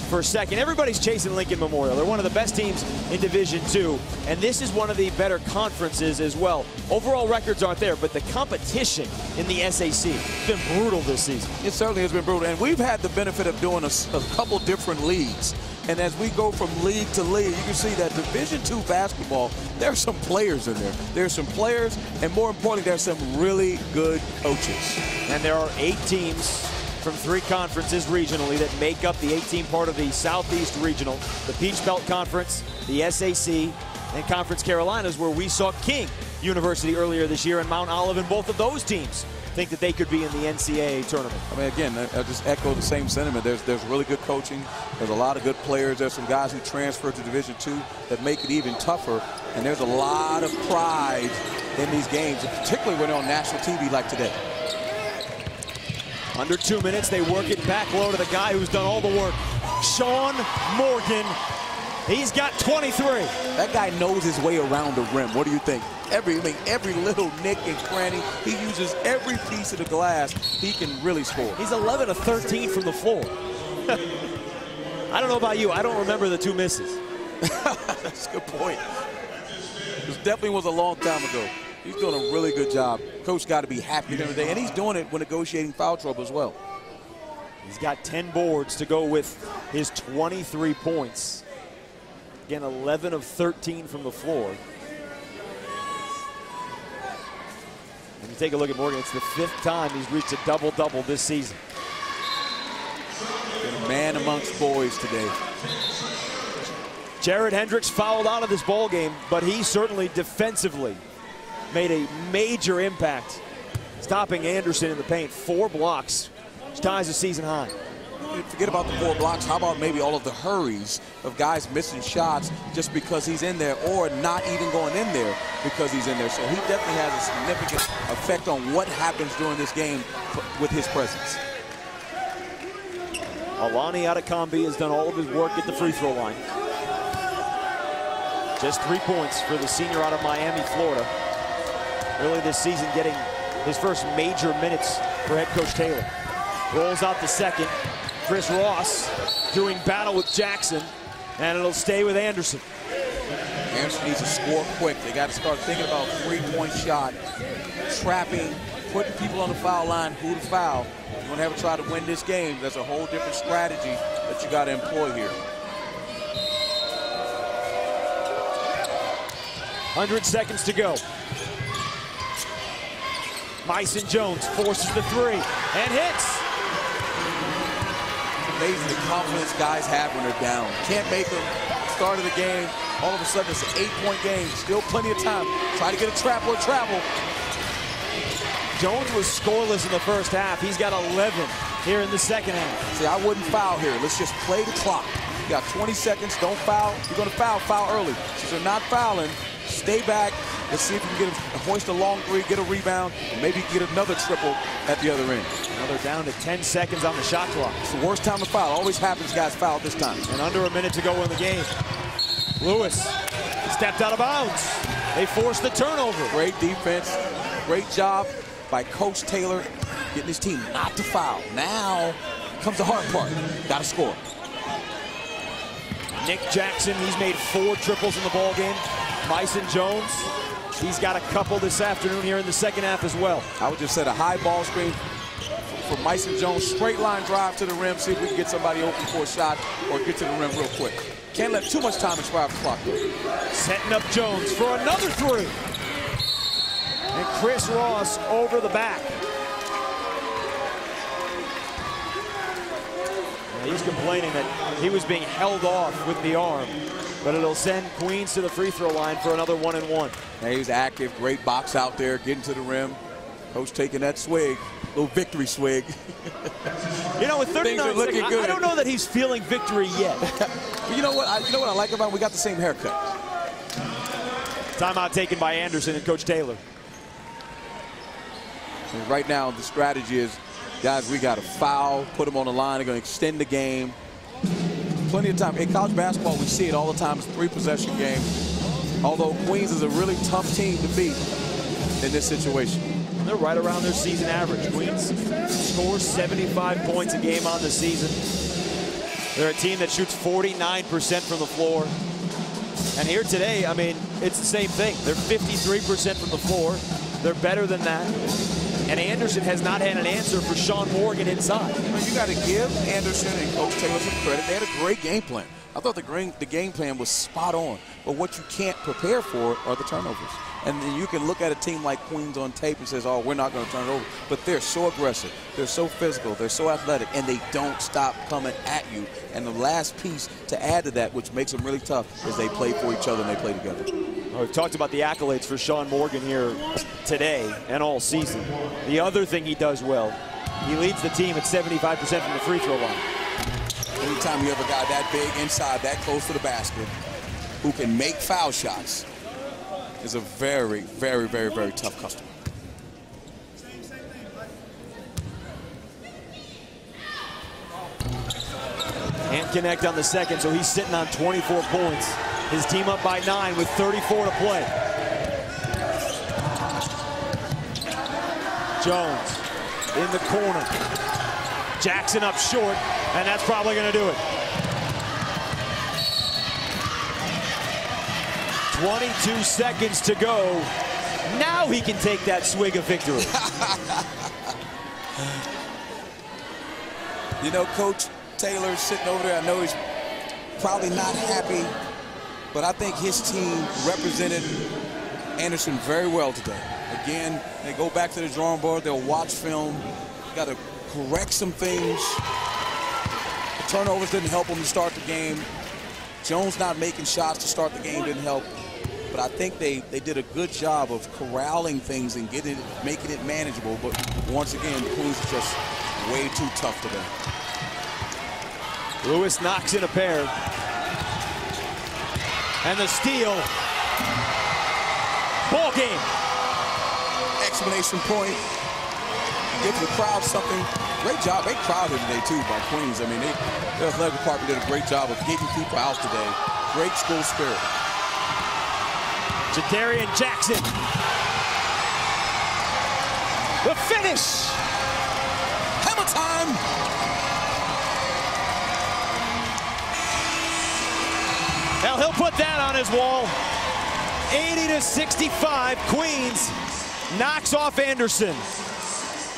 for second. Everybody's chasing Lincoln Memorial. They're one of the best teams in Division II, and this is one of the better conferences as well. Overall records aren't there, but the competition in the SAC has been brutal this season. It certainly has been brutal, and we've had the benefit of doing a couple different leagues. And as we go from league to league, you can see that Division II basketball, there's some players in there. There's some players, and more importantly, there's some really good coaches. And there are 8 teams from 3 conferences regionally that make up the 18 part of the Southeast Regional, the Peach Belt Conference, the SAC, and Conference Carolinas, where we saw King University earlier this year and Mount Olive, and both of those teams think that they could be in the NCAA tournament. I mean, again, I just echo the same sentiment. There's really good coaching. There's a lot of good players. There's some guys who transfer to Division II that make it even tougher. And there's a lot of pride in these games, particularly when they're on national TV like today. Under 2 minutes, they work it back low to the guy who's done all the work, Sean Morgan. He's got 23. That guy knows his way around the rim. What do you think? Every little nick and cranny, he uses every piece of the glass. He can really score. He's 11 of 13 from the floor. I don't know about you. I don't remember the 2 misses. That's a good point. This definitely was a long time ago. He's doing a really good job. Coach got to be happy with everything, and he's doing it when negotiating foul trouble as well. He's got 10 boards to go with his 23 points. Again, 11 of 13 from the floor. And you take a look at Morgan, it's the 5th time he's reached a double-double this season. Been a man amongst boys today. Jared Hendricks fouled out of this ball game, but he certainly defensively made a major impact, stopping Anderson in the paint. 4 blocks, which ties a season high. Forget about the 4 blocks. How about maybe all of the hurries of guys missing shots just because he's in there, or not even going in there because he's in there. So he definitely has a significant effect on what happens during this game with his presence. Alani Adekambi has done all of his work at the free throw line. Just 3 points for the senior out of Miami, Florida. Early this season, getting his first major minutes for head coach Taylor. Rolls out the second. Chris Ross doing battle with Jackson, and it'll stay with Anderson. Anderson needs to score quick. They got to start thinking about 3-point shot, trapping, putting people on the foul line, who to foul. You're going to have to try to win this game. There's a whole different strategy that you got to employ here. 100 seconds to go. Myson Jones forces the 3 and hits. Amazing the confidence guys have when they're down. Can't make them. Start of the game, all of a sudden it's an 8-point game. Still plenty of time. Try to get a trap or travel. Jones was scoreless in the first half. He's got 11 here in the second half. See, I wouldn't foul here. Let's just play the clock. You got 20 seconds. Don't foul. If you're going to foul early. Since they're not fouling, stay back. Let's see if you can hoist a long 3, get a rebound, and maybe get another triple at the other end. Now they're down to 10 seconds on the shot clock. It's the worst time to foul. Always happens, guys foul this time. And under a minute to go in the game. Lewis stepped out of bounds. They forced the turnover. Great defense. Great job by Coach Taylor getting his team not to foul. Now comes the hard part. Got to score. Nick Jackson, he's made 4 triples in the ball game. Myson Jones He's got a couple this afternoon here in the second half as well. I would just set a high ball screen for Myson Jones, straight line drive to the rim, see if we can get somebody open for a shot or get to the rim real quick. Can't let too much time expire off the clock, though. Setting up Jones for another three. And Chris Ross over the back. Now he's complaining that he was being held off with the arm, but it'll send Queens to the free throw line for another 1-and-1. Yeah, he was active, great box out there, getting to the rim. Coach taking that swig, little victory swig. You know, with 39 looking seconds, good. I don't know that he's feeling victory yet. But you know what I like about him? We got the same haircut. Timeout taken by Anderson and Coach Taylor. And right now, the strategy is, guys, we got to foul, put them on the line. They're going to extend the game. Plenty of time. In college basketball, we see it all the time. It's a 3-possession game. Although Queens is a really tough team to beat in this situation. They're right around their season average. Queens scores 75 points a game on the season. They're a team that shoots 49% from the floor. And here today, I mean, it's the same thing. They're 53% from the floor. They're better than that. And Anderson has not had an answer for Sean Morgan inside. Well, you got to give Anderson and Coach Taylor some credit. They had a great game plan. I thought the game plan was spot on. But what you can't prepare for are the turnovers. And then you can look at a team like Queens on tape and says, oh, we're not going to turn it over. But they're so aggressive. They're so physical. They're so athletic. And they don't stop coming at you. And the last piece to add to that, which makes them really tough, is they play for each other and they play together. Well, we've talked about the accolades for Sean Morgan here today and all season. The other thing he does well, he leads the team at 75% from the free throw line. Anytime you have a guy that big inside, that close to the basket, who can make foul shots, is a very, very, very, very tough customer. Can't connect on the second, so he's sitting on 24 points. His team up by 9 with 34 to play. Jones in the corner. Jackson up short, and that's probably going to do it. 22 seconds to go. Now he can take that swig of victory. You know, Coach Taylor sitting over there, I know he's probably not happy, but I think his team represented Anderson very well today. Again, they go back to the drawing board, they'll watch film, got to correct some things. The turnovers didn't help them to start the game. Jones not making shots to start the game didn't help. But I think they did a good job of corralling things and making it manageable. But once again, Queens is just way too tough today. Lewis knocks in a pair. And the steal. Ball game. Exclamation point. Give the crowd something. Great job. They crowded today, too, by Queens. I mean, their athletic department did a great job of getting people out today. Great school spirit. Jadarian Jackson. The finish. Hammer time. Now he'll put that on his wall. 80-65. Queens knocks off Anderson.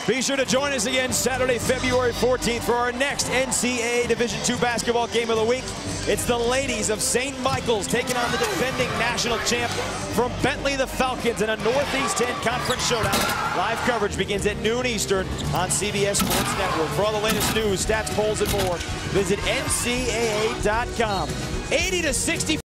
Be sure to join us again Saturday, February 14th for our next NCAA Division II basketball game of the week. It's the ladies of St. Michael's taking on the defending national champ from Bentley, the Falcons, in a Northeast 10 conference showdown. Live coverage begins at noon Eastern on CBS Sports Network. For all the latest news, stats, polls, and more, visit ncaa.com. 80-65.